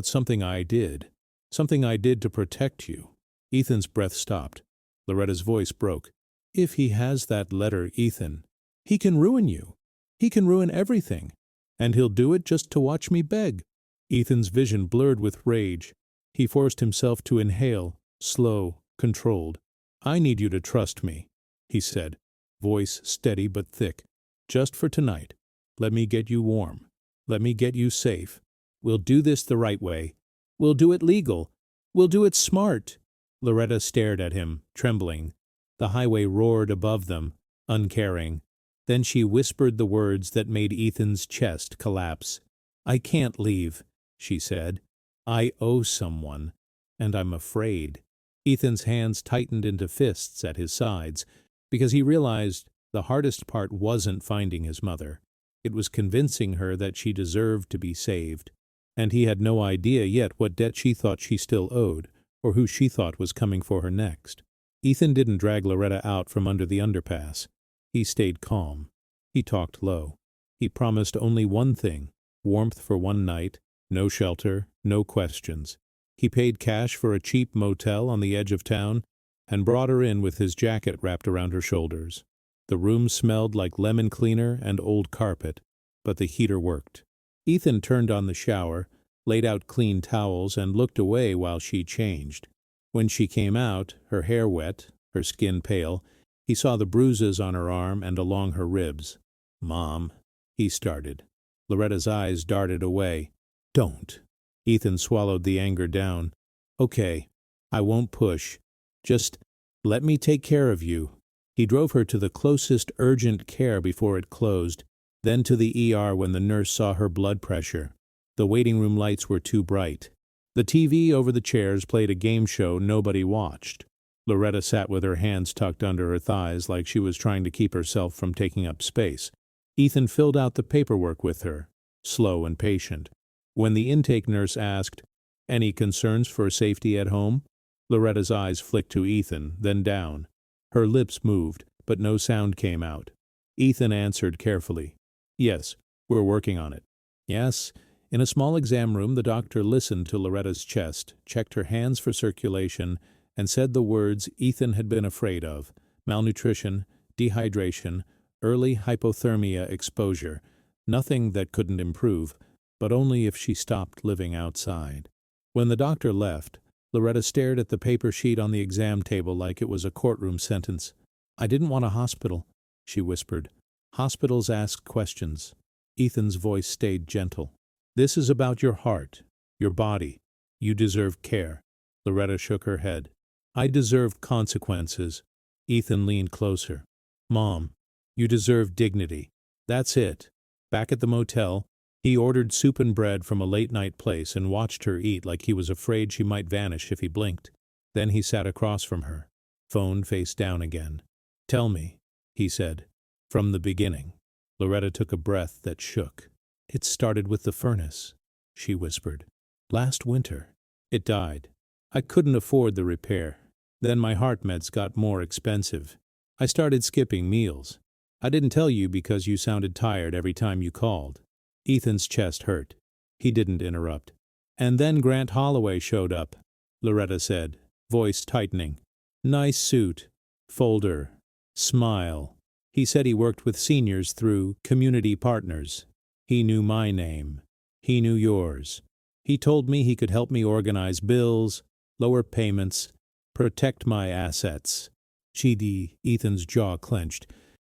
something I did. Something I did to protect you. Ethan's breath stopped. Loretta's voice broke. If he has that letter, Ethan, he can ruin you. He can ruin everything. And he'll do it just to watch me beg. Ethan's vision blurred with rage. He forced himself to inhale, slow, controlled. I need you to trust me, he said, voice steady but thick. Just for tonight. Let me get you warm. Let me get you safe. We'll do this the right way. We'll do it legal. We'll do it smart. Loretta stared at him, trembling. The highway roared above them, uncaring. Then she whispered the words that made Ethan's chest collapse. I can't leave, she said. I owe someone, and I'm afraid. Ethan's hands tightened into fists at his sides, because he realized the hardest part wasn't finding his mother. It was convincing her that she deserved to be saved. And he had no idea yet what debt she thought she still owed, or who she thought was coming for her next. Ethan didn't drag Loretta out from under the underpass. He stayed calm. He talked low. He promised only one thing, warmth for one night, no shelter, no questions. He paid cash for a cheap motel on the edge of town and brought her in with his jacket wrapped around her shoulders. The room smelled like lemon cleaner and old carpet, but the heater worked. Ethan turned on the shower, laid out clean towels, and looked away while she changed. When she came out, her hair wet, her skin pale, he saw the bruises on her arm and along her ribs. Mom, he started. Loretta's eyes darted away. Don't. Ethan swallowed the anger down. Okay, I won't push. Just let me take care of you. He drove her to the closest urgent care before it closed, then to the ER when the nurse saw her blood pressure. The waiting room lights were too bright. The TV over the chairs played a game show nobody watched. Loretta sat with her hands tucked under her thighs like she was trying to keep herself from taking up space. Ethan filled out the paperwork with her, slow and patient. When the intake nurse asked, "Any concerns for safety at home?" Loretta's eyes flicked to Ethan, then down. Her lips moved, but no sound came out. Ethan answered carefully, "Yes, we're working on it." Yes. In a small exam room, the doctor listened to Loretta's chest, checked her hands for circulation, and said the words Ethan had been afraid of: malnutrition, dehydration, early hypothermia exposure. Nothing that couldn't improve, but only if she stopped living outside. When the doctor left, Loretta stared at the paper sheet on the exam table like it was a courtroom sentence. "I didn't want a hospital," she whispered. "Hospitals ask questions." Ethan's voice stayed gentle. "This is about your heart, your body. You deserve care." Loretta shook her head. "I deserve consequences." Ethan leaned closer. "Mom, you deserve dignity. That's it." Back at the motel, he ordered soup and bread from a late-night place and watched her eat like he was afraid she might vanish if he blinked. Then he sat across from her, phone face down again. "Tell me," he said, "from the beginning." Loretta took a breath that shook. "It started with the furnace," she whispered. "Last winter. It died. I couldn't afford the repair. Then my heart meds got more expensive. I started skipping meals. I didn't tell you because you sounded tired every time you called." Ethan's chest hurt. He didn't interrupt. "And then Grant Holloway showed up," Loretta said, voice tightening. "Nice suit. Folder. Smile. He said he worked with seniors through community partners. He knew my name. He knew yours. He told me he could help me organize bills, lower payments, protect my assets." Ethan's jaw clenched.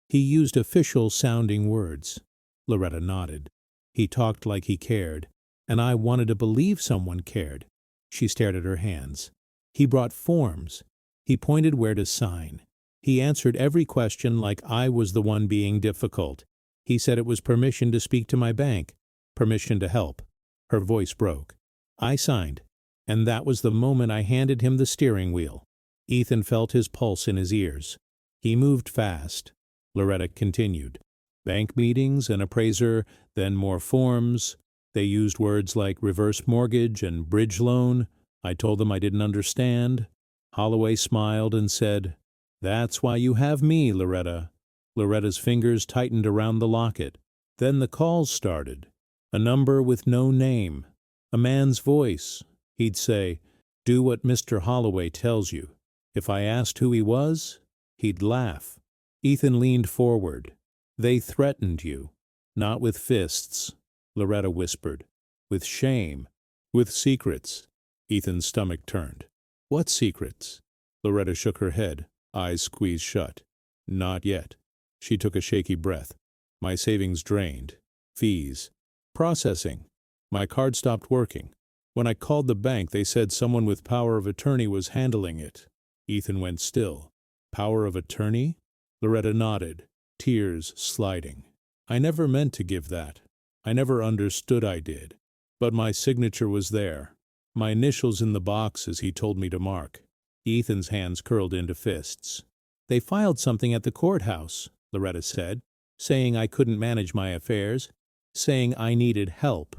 He used official-sounding words. Loretta nodded. He talked like he cared, and I wanted to believe someone cared. She stared at her hands. He brought forms. He pointed where to sign. He answered every question like I was the one being difficult. He said it was permission to speak to my bank, permission to help. Her voice broke. I signed, and that was the moment I handed him the steering wheel. Ethan felt his pulse in his ears. He moved fast. Loretta continued. Bank meetings, an appraiser, then more forms. They used words like reverse mortgage and bridge loan. I told them I didn't understand. Holloway smiled and said, "That's why you have me, Loretta." Loretta's fingers tightened around the locket. Then the calls started. A number with no name. A man's voice. He'd say, "Do what Mr. Holloway tells you." If I asked who he was, he'd laugh. Ethan leaned forward. "They threatened you." "Not with fists," Loretta whispered. "With shame. With secrets." Ethan's stomach turned. "What secrets?" Loretta shook her head, eyes squeezed shut. "Not yet." She took a shaky breath. "My savings drained. Fees. Processing. My card stopped working. When I called the bank, they said someone with power of attorney was handling it." Ethan went still. "Power of attorney?" Loretta nodded, tears sliding. "I never meant to give that. I never understood I did. But my signature was there. My initials in the boxes he told me to mark." Ethan's hands curled into fists. "They filed something at the courthouse," Loretta said, "saying I couldn't manage my affairs, saying I needed help.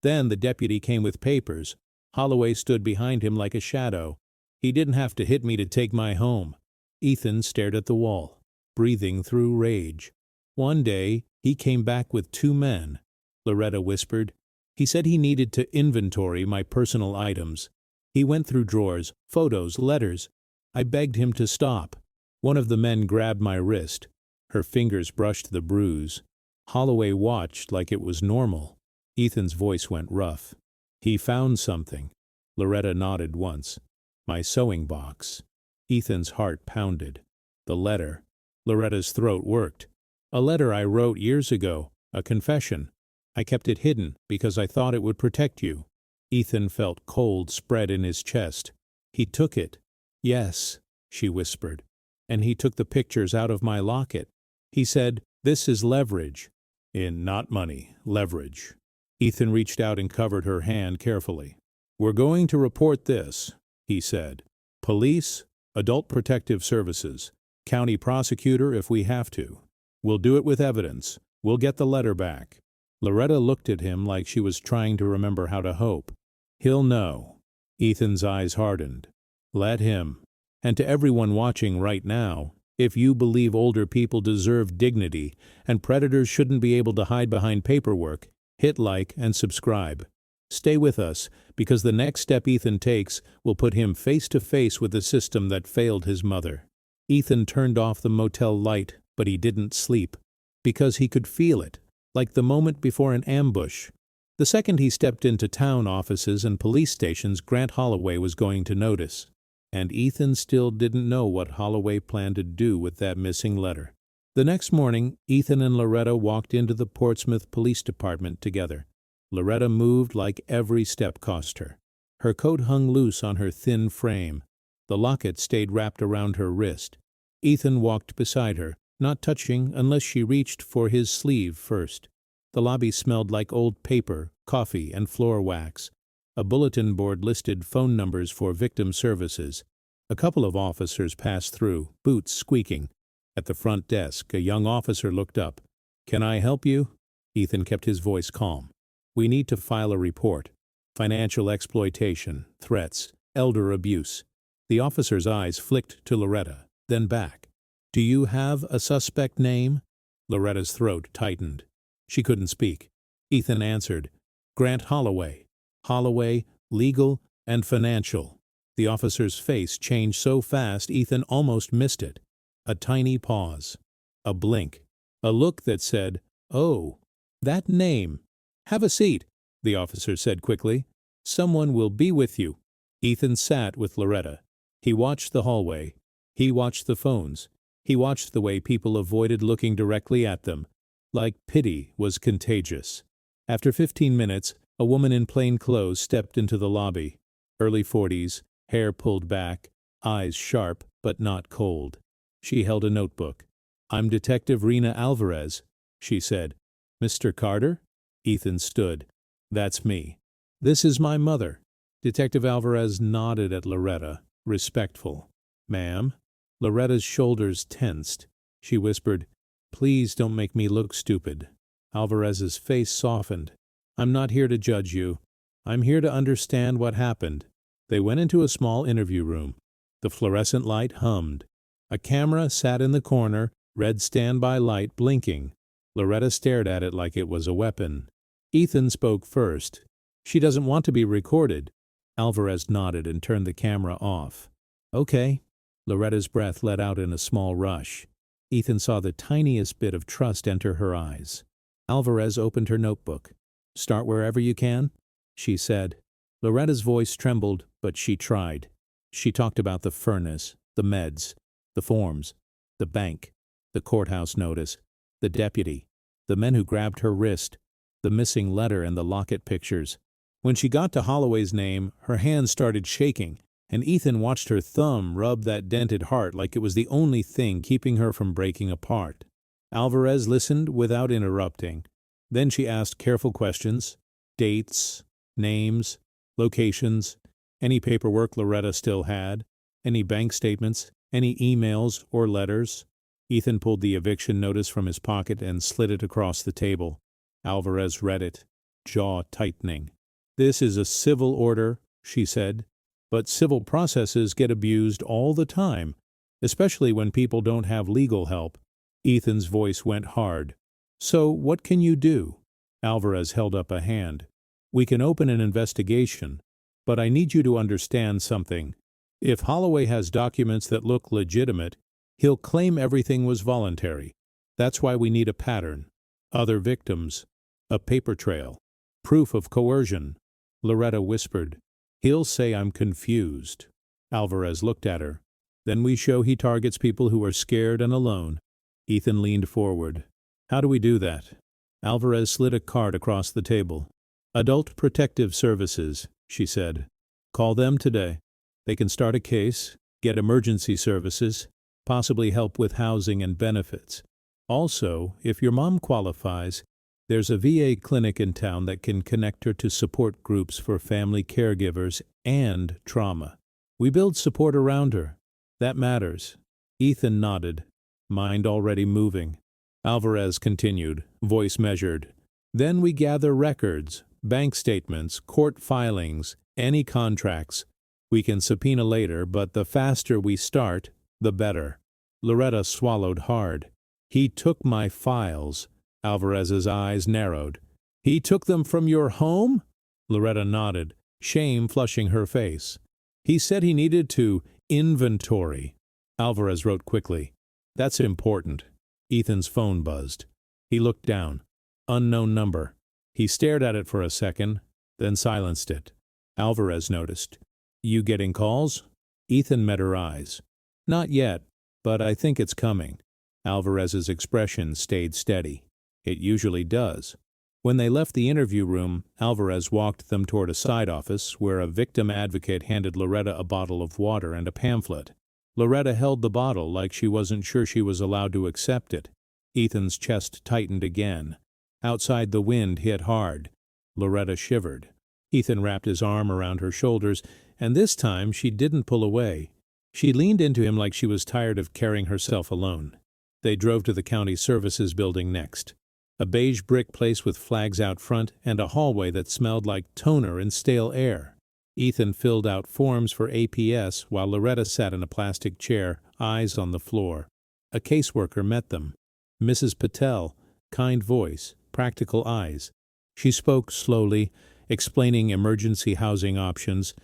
Then the deputy came with papers. Holloway stood behind him like a shadow. He didn't have to hit me to take my home." Ethan stared at the wall, breathing through rage. "One day, he came back with 2 men," Loretta whispered. "He said he needed to inventory my personal items. He went through drawers, photos, letters. I begged him to stop. One of the men grabbed my wrist. Her fingers brushed the bruise. Holloway watched like it was normal." Ethan's voice went rough. "He found something." Loretta nodded once. "My sewing box." Ethan's heart pounded. "The letter." Loretta's throat worked. "A letter I wrote years ago, a confession. I kept it hidden because I thought it would protect you." Ethan felt cold spread in his chest. "He took it." "Yes," she whispered. "And he took the pictures out of my locket. He said, 'This is leverage.'" "In not money, leverage." Ethan reached out and covered her hand carefully. "We're going to report this," he said. "Police, Adult Protective Services, county prosecutor if we have to. We'll do it with evidence. We'll get the letter back." Loretta looked at him like she was trying to remember how to hope. "He'll know." Ethan's eyes hardened. "Let him. And to everyone watching right now, if you believe older people deserve dignity and predators shouldn't be able to hide behind paperwork, hit like and subscribe. Stay with us, because the next step Ethan takes will put him face to face with the system that failed his mother. Ethan turned off the motel light, but he didn't sleep, because he could feel it, like the moment before an ambush. The second he stepped into town offices and police stations, Grant Holloway was going to notice. And Ethan still didn't know what Holloway planned to do with that missing letter. The next morning, Ethan and Loretta walked into the Portsmouth Police Department together. Loretta moved like every step cost her. Her coat hung loose on her thin frame. The locket stayed wrapped around her wrist. Ethan walked beside her, not touching unless she reached for his sleeve first. The lobby smelled like old paper, coffee, and floor wax. A bulletin board listed phone numbers for victim services. A couple of officers passed through, boots squeaking. At the front desk, a young officer looked up. "Can I help you?" Ethan kept his voice calm. "We need to file a report. Financial exploitation, threats, elder abuse." The officer's eyes flicked to Loretta, then back. "Do you have a suspect name?" Loretta's throat tightened. She couldn't speak. Ethan answered, "Grant Holloway. Holloway, legal and financial." The officer's face changed so fast Ethan almost missed it. A tiny pause. A blink. A look that said, "Oh, that name." "Have a seat," the officer said quickly. "Someone will be with you." Ethan sat with Loretta. He watched the hallway. He watched the phones. He watched the way people avoided looking directly at them, like pity was contagious. After 15 minutes, a woman in plain clothes stepped into the lobby. Early 40s, hair pulled back, eyes sharp but not cold. She held a notebook. "I'm Detective Rena Alvarez," she said. "Mr. Carter?" Ethan stood. "That's me. This is my mother." Detective Alvarez nodded at Loretta, respectful. "Ma'am?" Loretta's shoulders tensed. She whispered, "Please don't make me look stupid." Alvarez's face softened. "I'm not here to judge you. I'm here to understand what happened." They went into a small interview room. The fluorescent light hummed. A camera sat in the corner, red standby light blinking. Loretta stared at it like it was a weapon. Ethan spoke first. "She doesn't want to be recorded." Alvarez nodded and turned the camera off. "Okay." Loretta's breath let out in a small rush. Ethan saw the tiniest bit of trust enter her eyes. Alvarez opened her notebook. "Start wherever you can," she said. Loretta's voice trembled, but she tried. She talked about the furnace, the meds, the forms, the bank, the courthouse notice, the deputy, the men who grabbed her wrist, the missing letter and the locket pictures. When she got to Holloway's name, her hands started shaking, and Ethan watched her thumb rub that dented heart like it was the only thing keeping her from breaking apart. Alvarez listened without interrupting. Then she asked careful questions: dates, names, locations, any paperwork Loretta still had, any bank statements, any emails or letters. Ethan pulled the eviction notice from his pocket and slid it across the table. Alvarez read it, jaw tightening. "This is a civil order," she said, "but civil processes get abused all the time, especially when people don't have legal help." Ethan's voice went hard. "So what can you do?" Alvarez held up a hand. "We can open an investigation, but I need you to understand something. If Holloway has documents that look legitimate, he'll claim everything was voluntary. That's why we need a pattern, other victims, a paper trail, proof of coercion." Loretta whispered, "He'll say I'm confused." Alvarez looked at her. "Then we show he targets people who are scared and alone." Ethan leaned forward. "How do we do that?" Alvarez slid a card across the table. "Adult Protective Services," she said. "Call them today. They can start a case, get emergency services, possibly help with housing and benefits. Also, if your mom qualifies, there's a VA clinic in town that can connect her to support groups for family caregivers and trauma. We build support around her. That matters." Ethan nodded, mind already moving. Alvarez continued, voice measured. "Then we gather records, bank statements, court filings, any contracts. We can subpoena later, but the faster we start, the better." Loretta swallowed hard. "He took my files." Alvarez's eyes narrowed. "He took them from your home?" Loretta nodded, shame flushing her face. "He said he needed to inventory." Alvarez wrote quickly, "That's important." Ethan's phone buzzed. He looked down. Unknown number. He stared at it for a second, then silenced it. Alvarez noticed. "You getting calls?" Ethan met her eyes. "Not yet, but I think it's coming." Alvarez's expression stayed steady. It usually does. When they left the interview room, Alvarez walked them toward a side office where a victim advocate handed Loretta a bottle of water and a pamphlet. Loretta held the bottle like she wasn't sure she was allowed to accept it. Ethan's chest tightened again. Outside the wind hit hard. Loretta shivered. Ethan wrapped his arm around her shoulders, and this time she didn't pull away. She leaned into him like she was tired of carrying herself alone. They drove to the county services building next. A beige brick place with flags out front and a hallway that smelled like toner and stale air. Ethan filled out forms for APS while Loretta sat in a plastic chair, eyes on the floor. A caseworker met them. Mrs. Patel, kind voice, practical eyes. She spoke slowly, explaining emergency housing options,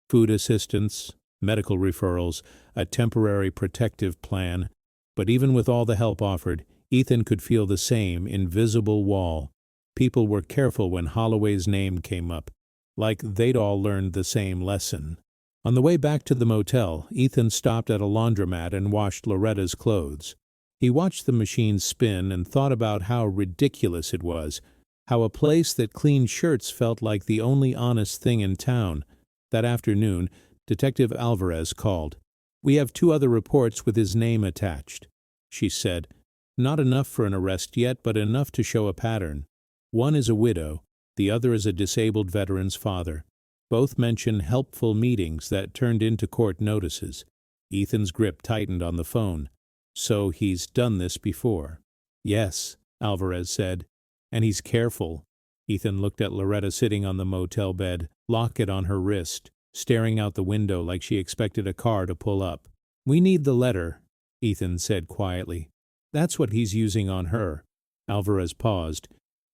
food assistance, medical referrals, a temporary protective plan. But even with all the help offered, Ethan could feel the same invisible wall. People were careful when Holloway's name came up, like they'd all learned the same lesson. On the way back to the motel, Ethan stopped at a laundromat and washed Loretta's clothes. He watched the machine spin and thought about how ridiculous it was, how a place that cleaned shirts felt like the only honest thing in town. That afternoon, Detective Alvarez called. "We have 2 other reports with his name attached," she said. "Not enough for an arrest yet, but enough to show a pattern. One is a widow, the other is a disabled veteran's father. Both mention helpful meetings that turned into court notices." Ethan's grip tightened on the phone. "So he's done this before?" "Yes," Alvarez said. "And he's careful." Ethan looked at Loretta sitting on the motel bed, locket on her wrist, staring out the window like she expected a car to pull up. "We need the letter," Ethan said quietly. "That's what he's using on her." Alvarez paused.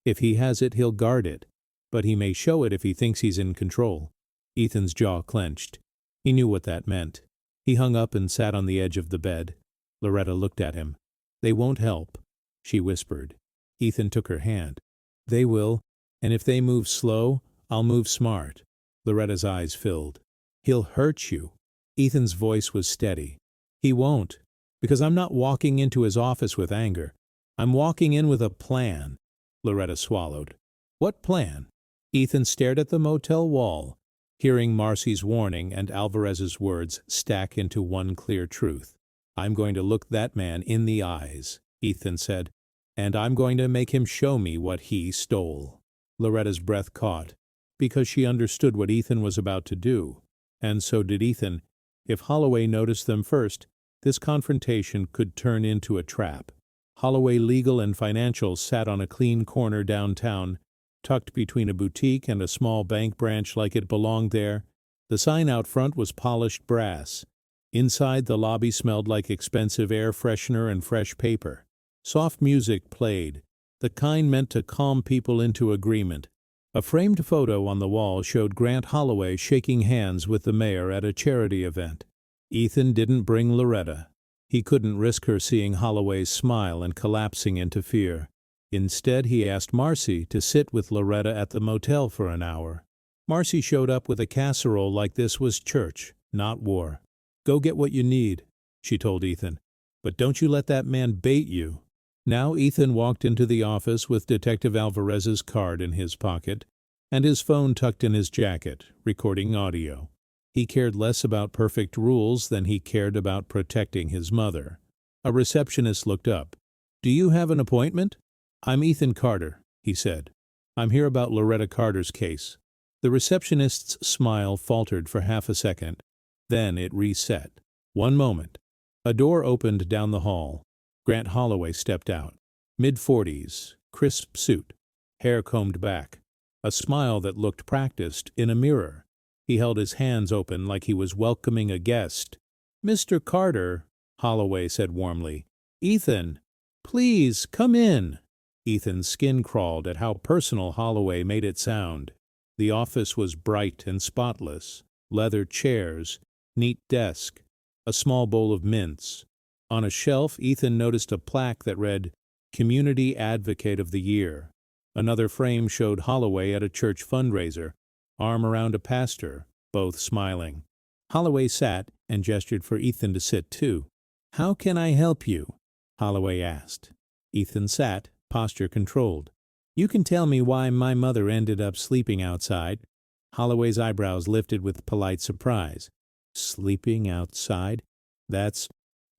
"If he has it, he'll guard it. But he may show it if he thinks he's in control." Ethan's jaw clenched. He knew what that meant. He hung up and sat on the edge of the bed. Loretta looked at him. "They won't help," she whispered. Ethan took her hand. "They will, and if they move slow, I'll move smart." Loretta's eyes filled. "He'll hurt you." Ethan's voice was steady. "He won't, because I'm not walking into his office with anger. I'm walking in with a plan." Loretta swallowed. "What plan?" Ethan stared at the motel wall, hearing Marcy's warning and Alvarez's words stack into one clear truth. "I'm going to look that man in the eyes," Ethan said, "and I'm going to make him show me what he stole." Loretta's breath caught, because she understood what Ethan was about to do, and so did Ethan. If Holloway noticed them first, this confrontation could turn into a trap. Holloway Legal and Financial sat on a clean corner downtown, tucked between a boutique and a small bank branch like it belonged there. The sign out front was polished brass. Inside, the lobby smelled like expensive air freshener and fresh paper. Soft music played, the kind meant to calm people into agreement. A framed photo on the wall showed Grant Holloway shaking hands with the mayor at a charity event. Ethan didn't bring Loretta. He couldn't risk her seeing Holloway's smile and collapsing into fear. Instead, he asked Marcy to sit with Loretta at the motel for an hour. Marcy showed up with a casserole like this was church, not war. "Go get what you need," she told Ethan. "But don't you let that man bait you." Now Ethan walked into the office with Detective Alvarez's card in his pocket and his phone tucked in his jacket, recording audio. He cared less about perfect rules than he cared about protecting his mother. A receptionist looked up. "Do you have an appointment?" "I'm Ethan Carter," he said. "I'm here about Loretta Carter's case." The receptionist's smile faltered for half a second. Then it reset. "One moment." A door opened down the hall. Grant Holloway stepped out. Mid-40s, crisp suit, hair combed back, a smile that looked practiced in a mirror. He held his hands open like he was welcoming a guest. "Mr. Carter," Holloway said warmly. "Ethan, please come in." Ethan's skin crawled at how personal Holloway made it sound. The office was bright and spotless. Leather chairs, neat desk, a small bowl of mints. On a shelf, Ethan noticed a plaque that read, "Community Advocate of the Year." Another frame showed Holloway at a church fundraiser, arm around a pastor, both smiling. Holloway sat and gestured for Ethan to sit too. "How can I help you?" Holloway asked. Ethan sat, posture controlled. "You can tell me why my mother ended up sleeping outside." Holloway's eyebrows lifted with polite surprise. "Sleeping outside? That's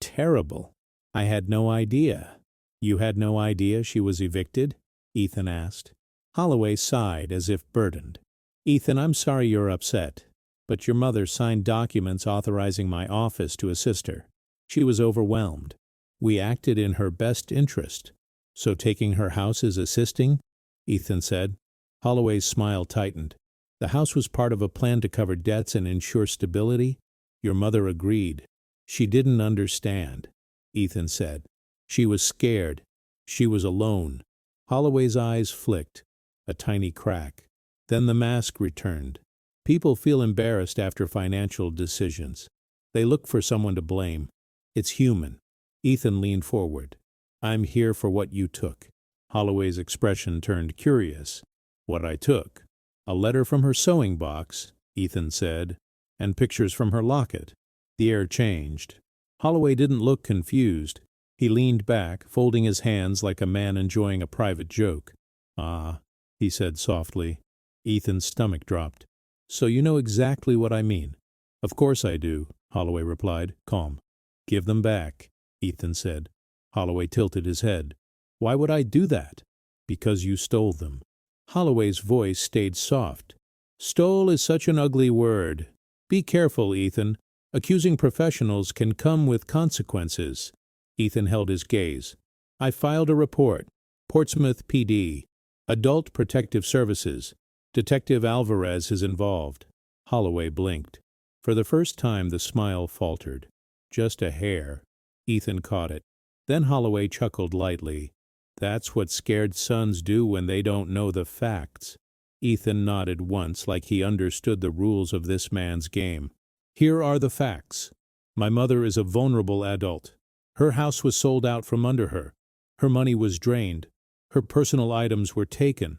terrible. I had no idea." "You had no idea she was evicted?" Ethan asked. Holloway sighed as if burdened. "Ethan, I'm sorry you're upset, but your mother signed documents authorizing my office to assist her. She was overwhelmed. We acted in her best interest." "So taking her house is assisting?" Ethan said. Holloway's smile tightened. "The house was part of a plan to cover debts and ensure stability. Your mother agreed." "She didn't understand," Ethan said. "She was scared. She was alone." Holloway's eyes flicked, a tiny crack. Then the mask returned. People feel embarrassed after financial decisions. They look for someone to blame. It's human. Ethan leaned forward. "I'm here for what you took." Holloway's expression turned curious. "What I took?" "A letter from her sewing box," Ethan said. and pictures from her locket. The air changed. Holloway didn't look confused. He leaned back, folding his hands like a man enjoying a private joke. "Ah," he said softly. Ethan's stomach dropped. "So you know exactly what I mean." "Of course I do," Holloway replied, calm. "Give them back," Ethan said. Holloway tilted his head. "Why would I do that?" "Because you stole them." Holloway's voice stayed soft. "Stole is such an ugly word. Be careful, Ethan. Accusing professionals can come with consequences." Ethan held his gaze. "I filed a report. Portsmouth PD. Adult Protective Services. Detective Alvarez is involved." Holloway blinked. For the first time the smile faltered. "Just a hair." Ethan caught it. Then Holloway chuckled lightly. "That's what scared sons do when they don't know the facts." Ethan nodded once like he understood the rules of this man's game. "Here are the facts. My mother is a vulnerable adult. Her house was sold out from under her. Her money was drained. Her personal items were taken.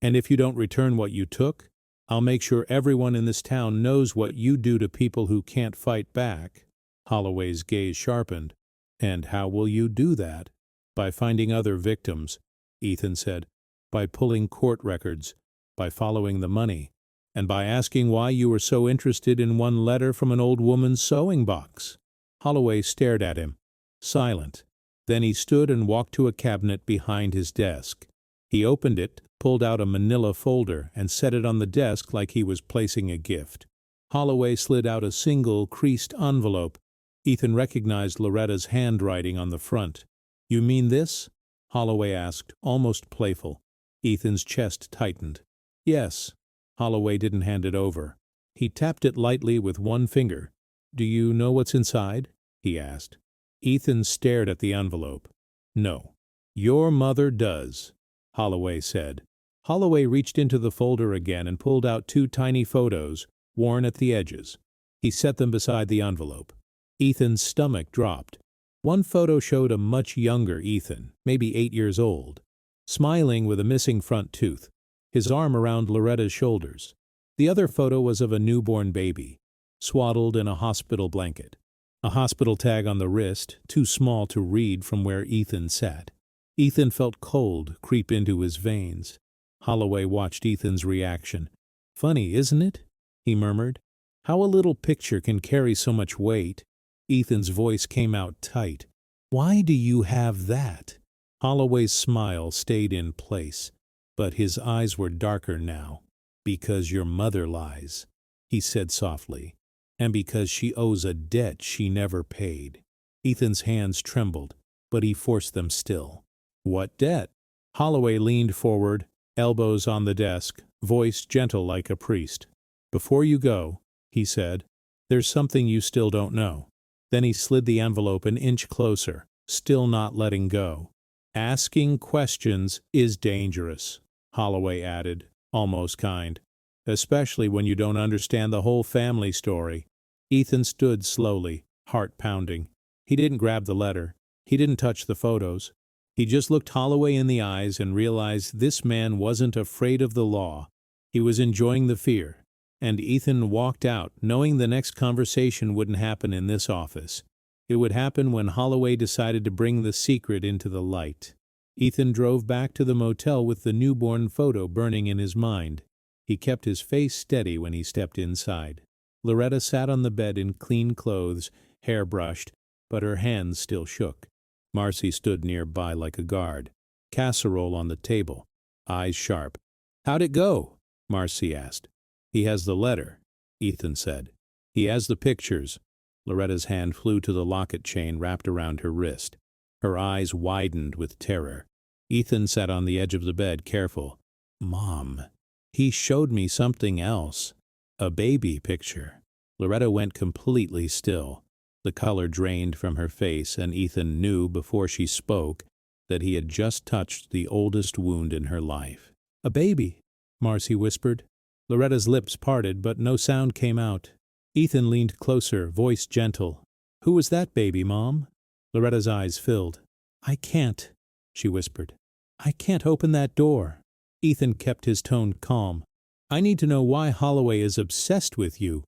And if you don't return what you took, I'll make sure everyone in this town knows what you do to people who can't fight back." Holloway's gaze sharpened. "And how will you do that?" "By finding other victims," Ethan said. "By pulling court records. By following the money. And by asking why you were so interested in one letter from an old woman's sewing box." Holloway stared at him, silent. Then he stood and walked to a cabinet behind his desk. He opened it, pulled out a manila folder, and set it on the desk like he was placing a gift. Holloway slid out a single, creased envelope. Ethan recognized Loretta's handwriting on the front. "You mean this?" Holloway asked, almost playful. Ethan's chest tightened. "Yes." Holloway didn't hand it over. He tapped it lightly with one finger. "Do you know what's inside?" he asked. Ethan stared at the envelope. "No." "Your mother does," Holloway said. Holloway reached into the folder again and pulled out 2 tiny photos, worn at the edges. He set them beside the envelope. Ethan's stomach dropped. One photo showed a much younger Ethan, maybe 8 years old, smiling with a missing front tooth, his arm around Loretta's shoulders. The other photo was of a newborn baby, swaddled in a hospital blanket. A hospital tag on the wrist, too small to read from where Ethan sat. Ethan felt cold creep into his veins. Holloway watched Ethan's reaction. "Funny, isn't it?" he murmured. "How a little picture can carry so much weight." Ethan's voice came out tight. "Why do you have that?" Holloway's smile stayed in place, but his eyes were darker now. "Because your mother lies," he said softly. "And because she owes a debt she never paid." Ethan's hands trembled, but he forced them still. "What debt?" Holloway leaned forward, elbows on the desk, voice gentle like a priest. "Before you go," he said, "there's something you still don't know." Then he slid the envelope an inch closer, still not letting go. "Asking questions is dangerous," Holloway added, almost kind. "Especially when you don't understand the whole family story." Ethan stood slowly, heart pounding. He didn't grab the letter. He didn't touch the photos. He just looked Holloway in the eyes and realized this man wasn't afraid of the law. He was enjoying the fear. And Ethan walked out, knowing the next conversation wouldn't happen in this office. It would happen when Holloway decided to bring the secret into the light. Ethan drove back to the motel with the newborn photo burning in his mind. He kept his face steady when he stepped inside. Loretta sat on the bed in clean clothes, hair brushed, but her hands still shook. Marcy stood nearby like a guard, casserole on the table, eyes sharp. "How'd it go?" Marcy asked. "He has the letter," Ethan said. "He has the pictures." Loretta's hand flew to the locket chain wrapped around her wrist. Her eyes widened with terror. Ethan sat on the edge of the bed, careful. "Mom, he showed me something else. A baby picture." Loretta went completely still. The color drained from her face, and Ethan knew before she spoke that he had just touched the oldest wound in her life. "A baby," Marcy whispered. Loretta's lips parted, but no sound came out. Ethan leaned closer, voice gentle. "Who was that baby, Mom?" Loretta's eyes filled. "I can't," she whispered. "I can't open that door." Ethan kept his tone calm. "I need to know why Holloway is obsessed with you.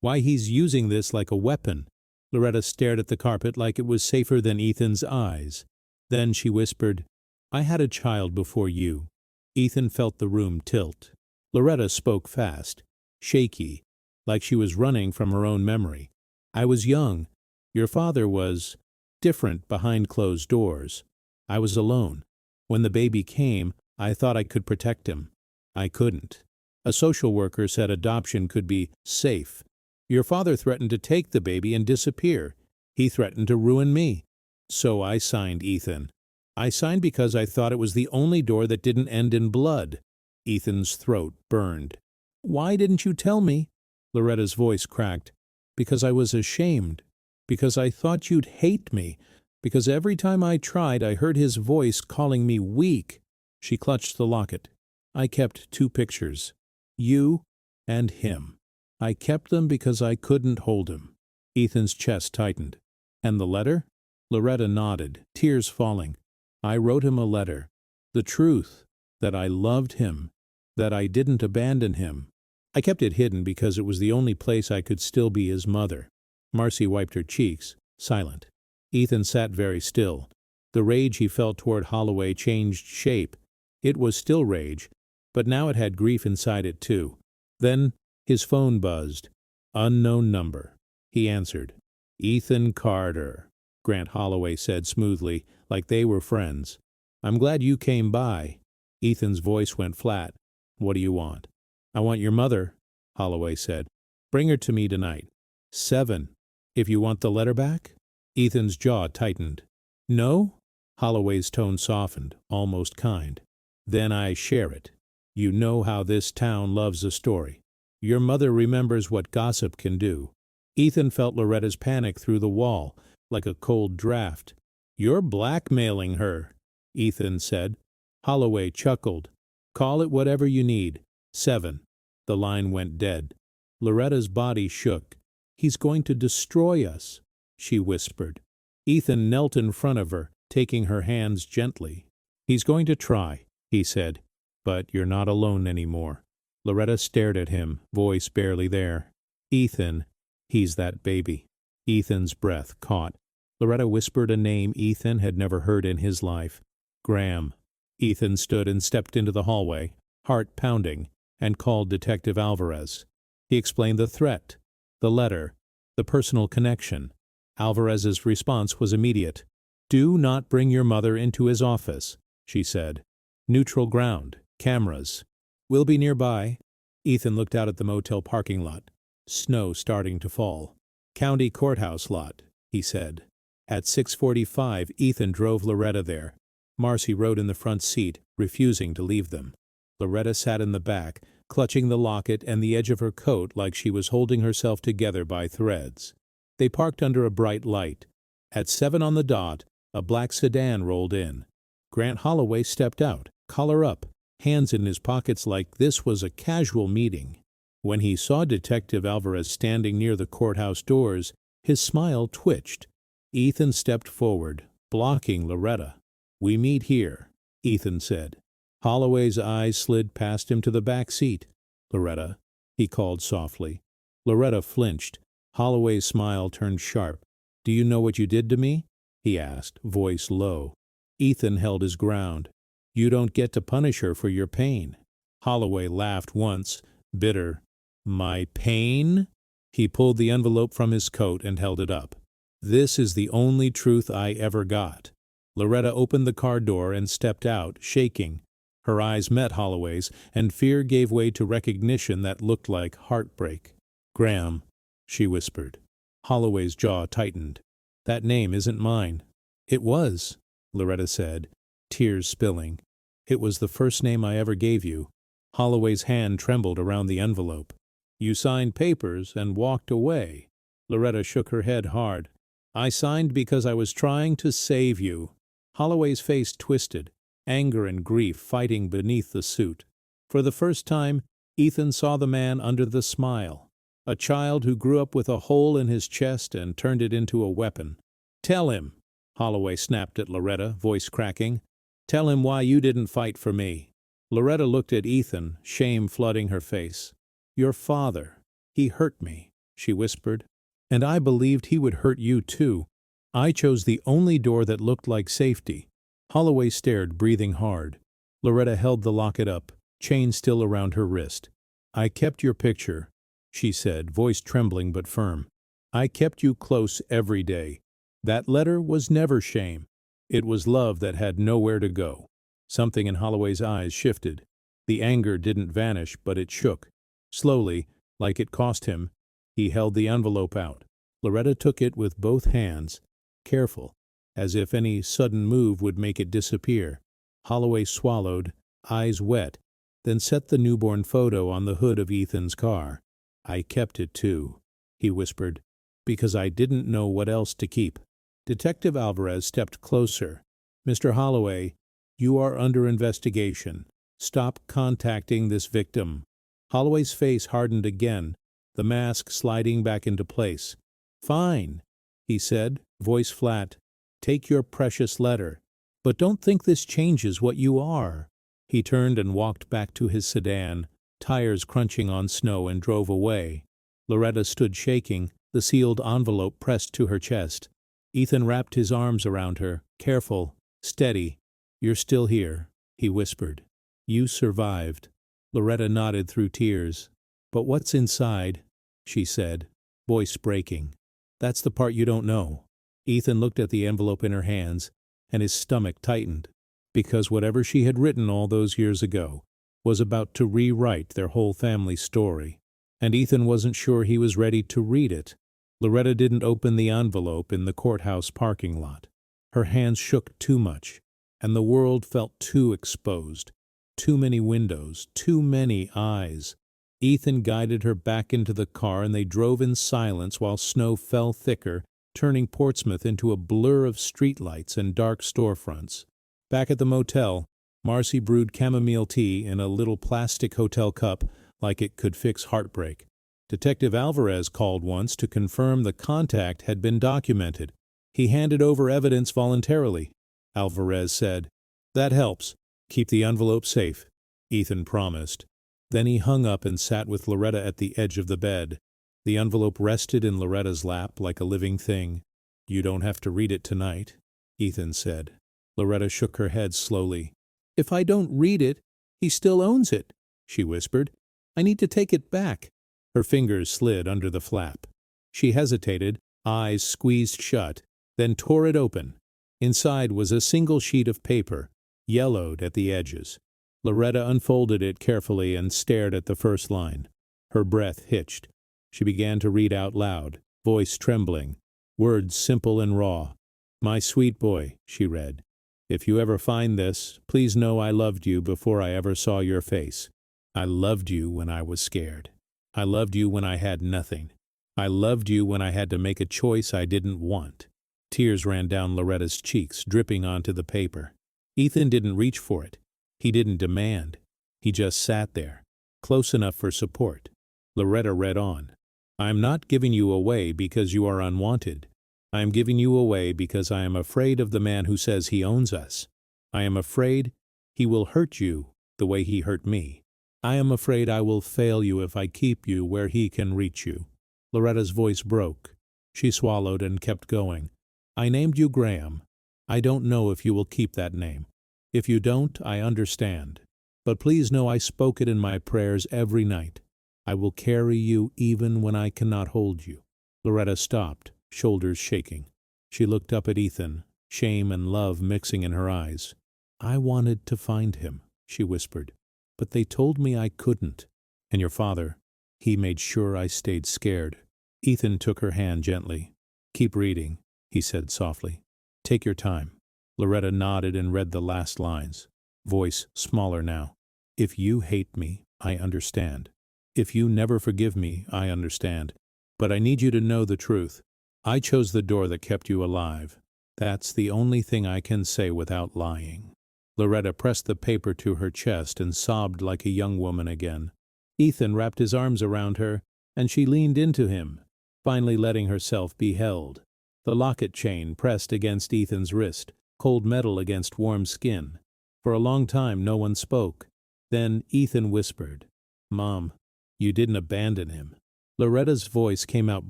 Why he's using this like a weapon. Loretta stared at the carpet like it was safer than Ethan's eyes. Then she whispered, I had a child before you. Ethan felt the room tilt. Loretta spoke fast, shaky, like she was running from her own memory. I was young. Your father was different behind closed doors. I was alone. When the baby came, I thought I could protect him. I couldn't. A social worker said adoption could be safe. Your father threatened to take the baby and disappear. He threatened to ruin me. So I signed, Ethan. I signed because I thought it was the only door that didn't end in blood. Ethan's throat burned. Why didn't you tell me? Loretta's voice cracked. Because I was ashamed. Because I thought you'd hate me. Because every time I tried, I heard his voice calling me weak. She clutched the locket. I kept 2 pictures. You and him. I kept them because I couldn't hold him. Ethan's chest tightened. And the letter? Loretta nodded, tears falling. I wrote him a letter. The truth. That I loved him. That I didn't abandon him. I kept it hidden because it was the only place I could still be his mother. Marcy wiped her cheeks, silent. Ethan sat very still. The rage he felt toward Holloway changed shape. It was still rage, but now it had grief inside it too. Then his phone buzzed. Unknown number. He answered. Ethan Carter, Grant Holloway said smoothly, like they were friends. I'm glad you came by. Ethan's voice went flat. What do you want? I want your mother, Holloway said. Bring her to me tonight. 7. If you want the letter back? Ethan's jaw tightened. No? Holloway's tone softened, almost kind. Then I share it. You know how this town loves a story. Your mother remembers what gossip can do. Ethan felt Loretta's panic through the wall, like a cold draft. You're blackmailing her, Ethan said. Holloway chuckled. Call it whatever you need. 7. The line went dead. Loretta's body shook. He's going to destroy us, she whispered. Ethan knelt in front of her, taking her hands gently. He's going to try, he said, but you're not alone anymore. Loretta stared at him, voice barely there. Ethan, he's that baby. Ethan's breath caught. Loretta whispered a name Ethan had never heard in his life. Graham. Ethan stood and stepped into the hallway, heart pounding, and called Detective Alvarez. He explained the threat, the letter, the personal connection. Alvarez's response was immediate. Do not bring your mother into his office, she said. Neutral ground, cameras. We'll be nearby. Ethan looked out at the motel parking lot. Snow starting to fall. County courthouse lot, he said. At 6:45, Ethan drove Loretta there. Marcy rode in the front seat, refusing to leave them. Loretta sat in the back, clutching the locket and the edge of her coat like she was holding herself together by threads. They parked under a bright light. At 7 on the dot, a black sedan rolled in. Grant Holloway stepped out, collar up, hands in his pockets like this was a casual meeting. When he saw Detective Alvarez standing near the courthouse doors, his smile twitched. Ethan stepped forward, blocking Loretta. We meet here, Ethan said. Holloway's eyes slid past him to the back seat. Loretta, he called softly. Loretta flinched. Holloway's smile turned sharp. Do you know what you did to me? He asked, voice low. Ethan held his ground. You don't get to punish her for your pain. Holloway laughed once, bitter. My pain? He pulled the envelope from his coat and held it up. This is the only truth I ever got. Loretta opened the car door and stepped out, shaking. Her eyes met Holloway's, and fear gave way to recognition that looked like heartbreak. Graham, she whispered. Holloway's jaw tightened. That name isn't mine. It was, Loretta said, tears spilling. It was the first name I ever gave you. Holloway's hand trembled around the envelope. You signed papers and walked away. Loretta shook her head hard. I signed because I was trying to save you. Holloway's face twisted, anger and grief fighting beneath the suit. For the first time, Ethan saw the man under the smile. A child who grew up with a hole in his chest and turned it into a weapon. Tell him, Holloway snapped at Loretta, voice cracking. Tell him why you didn't fight for me. Loretta looked at Ethan, shame flooding her face. Your father. He hurt me. she whispered. And I believed he would hurt you too. I chose the only door that looked like safety. Holloway stared, breathing hard. Loretta held the locket up, chain still around her wrist. I kept your picture, she said, voice trembling but firm. I kept you close every day. That letter was never shame. It was love that had nowhere to go. Something in Holloway's eyes shifted. The anger didn't vanish, but it shook. Slowly, like it cost him, he held the envelope out. Loretta took it with both hands, careful, as if any sudden move would make it disappear. Holloway swallowed, eyes wet, then set the newborn photo on the hood of Ethan's car. I kept it too, he whispered, because I didn't know what else to keep. Detective Alvarez stepped closer. Mr. Holloway, you are under investigation. Stop contacting this victim. Holloway's face hardened again, the mask sliding back into place. Fine, he said, voice flat. Take your precious letter. But don't think this changes what you are. He turned and walked back to his sedan, tires crunching on snow, and drove away. Loretta stood shaking, the sealed envelope pressed to her chest. Ethan wrapped his arms around her, careful, steady. You're still here, he whispered. You survived. Loretta nodded through tears. But what's inside? She said, voice breaking. That's the part you don't know. Ethan looked at the envelope in her hands, and his stomach tightened, because whatever she had written all those years ago was about to rewrite their whole family story, and Ethan wasn't sure he was ready to read it. Loretta didn't open the envelope in the courthouse parking lot. Her hands shook too much, and the world felt too exposed. Too many windows, too many eyes. Ethan guided her back into the car, and they drove in silence while snow fell thicker, turning Portsmouth into a blur of streetlights and dark storefronts. Back at the motel, Marcy brewed chamomile tea in a little plastic hotel cup like it could fix heartbreak. Detective Alvarez called once to confirm the contact had been documented. He handed over evidence voluntarily. Alvarez said, "That helps. Keep the envelope safe," Ethan promised. Then he hung up and sat with Loretta at the edge of the bed. The envelope rested in Loretta's lap like a living thing. "You don't have to read it tonight," Ethan said. Loretta shook her head slowly. "If I don't read it, he still owns it," she whispered. "I need to take it back." Her fingers slid under the flap. She hesitated, eyes squeezed shut, then tore it open. Inside was a single sheet of paper, yellowed at the edges. Loretta unfolded it carefully and stared at the first line. Her breath hitched. She began to read out loud, voice trembling, words simple and raw. "My sweet boy," she read, "if you ever find this, please know I loved you before I ever saw your face. I loved you when I was scared. I loved you when I had nothing. I loved you when I had to make a choice I didn't want." Tears ran down Loretta's cheeks, dripping onto the paper. Ethan didn't reach for it. He didn't demand. He just sat there, close enough for support. Loretta read on. "I am not giving you away because you are unwanted. I am giving you away because I am afraid of the man who says he owns us. I am afraid he will hurt you the way he hurt me. I am afraid I will fail you if I keep you where he can reach you." Loretta's voice broke. She swallowed and kept going. "I named you Graham. I don't know if you will keep that name. If you don't, I understand. But please know I spoke it in my prayers every night. I will carry you even when I cannot hold you." Loretta stopped, shoulders shaking. She looked up at Ethan, shame and love mixing in her eyes. "I wanted to find him," she whispered, "but they told me I couldn't. And your father, he made sure I stayed scared." Ethan took her hand gently. "Keep reading," he said softly. "Take your time." Loretta nodded and read the last lines, voice smaller now. "If you hate me, I understand. If you never forgive me, I understand. But I need you to know the truth. I chose the door that kept you alive. That's the only thing I can say without lying." Loretta pressed the paper to her chest and sobbed like a young woman again. Ethan wrapped his arms around her, and she leaned into him, finally letting herself be held. The locket chain pressed against Ethan's wrist, cold metal against warm skin. For a long time no one spoke. Then Ethan whispered, "Mom, you didn't abandon him. Loretta's voice came out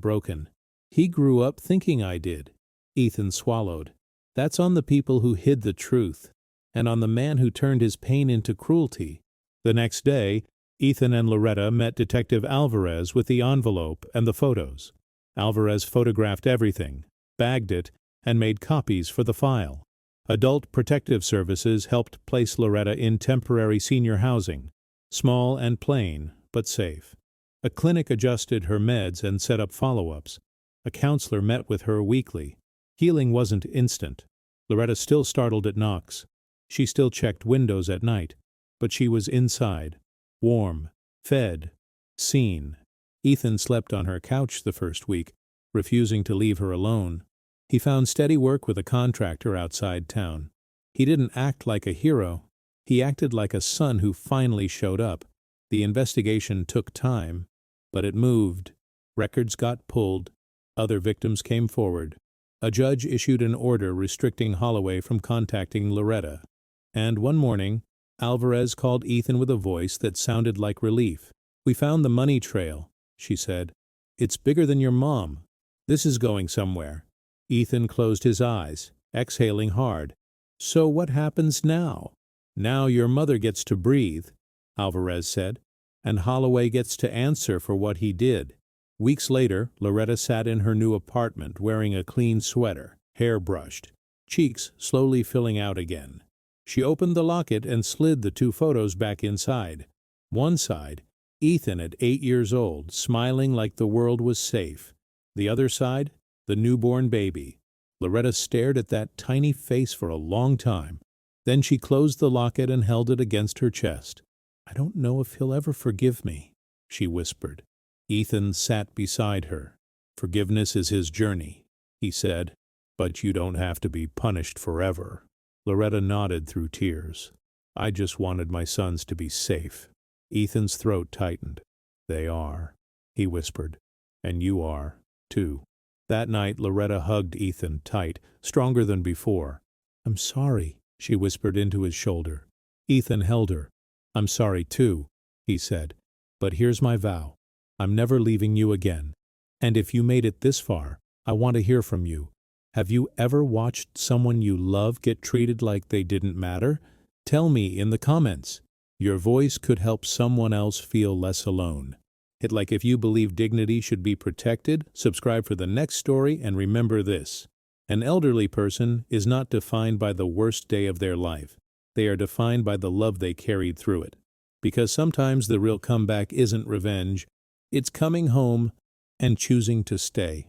broken. He grew up thinking I did. Ethan swallowed. That's on the people who hid the truth, and on the man who turned his pain into cruelty. The next day, Ethan and Loretta met Detective Alvarez with the envelope and the photos. Alvarez photographed everything, bagged it, and made copies for the file. Adult Protective Services helped place Loretta in temporary senior housing, small and plain, but safe. A clinic adjusted her meds and set up follow-ups. A counselor met with her weekly. Healing wasn't instant. Loretta still startled at knocks. She still checked windows at night, but she was inside, warm, fed, seen. Ethan slept on her couch the first week, refusing to leave her alone. He found steady work with a contractor outside town. He didn't act like a hero. He acted like a son who finally showed up. The investigation took time, but it moved. Records got pulled. Other victims came forward. A judge issued an order restricting Holloway from contacting Loretta. And one morning, Alvarez called Ethan with a voice that sounded like relief. "We found the money trail," she said. "It's bigger than your mom. This is going somewhere." Ethan closed his eyes, exhaling hard. "So what happens now?" "Now your mother gets to breathe," Alvarez said, "and Holloway gets to answer for what he did." Weeks later, Loretta sat in her new apartment wearing a clean sweater, hair brushed, cheeks slowly filling out again. She opened the locket and slid the two photos back inside. One side, Ethan at 8 years old, smiling like the world was safe. The other side, the newborn baby. Loretta stared at that tiny face for a long time. Then she closed the locket and held it against her chest. "I don't know if he'll ever forgive me," she whispered. Ethan sat beside her. "Forgiveness is his journey," he said, "but you don't have to be punished forever." Loretta nodded through tears. "I just wanted my sons to be safe." Ethan's throat tightened. "They are," he whispered, "and you are, too." That night Loretta hugged Ethan tight, stronger than before. "I'm sorry," she whispered into his shoulder. Ethan held her. "I'm sorry too," he said, "but here's my vow. I'm never leaving you again. And if you made it this far, I want to hear from you. Have you ever watched someone you love get treated like they didn't matter? Tell me in the comments. Your voice could help someone else feel less alone. Hit like if you believe dignity should be protected, subscribe for the next story, and remember this. An elderly person is not defined by the worst day of their life. They are defined by the love they carried through it. Because sometimes the real comeback isn't revenge, it's coming home and choosing to stay.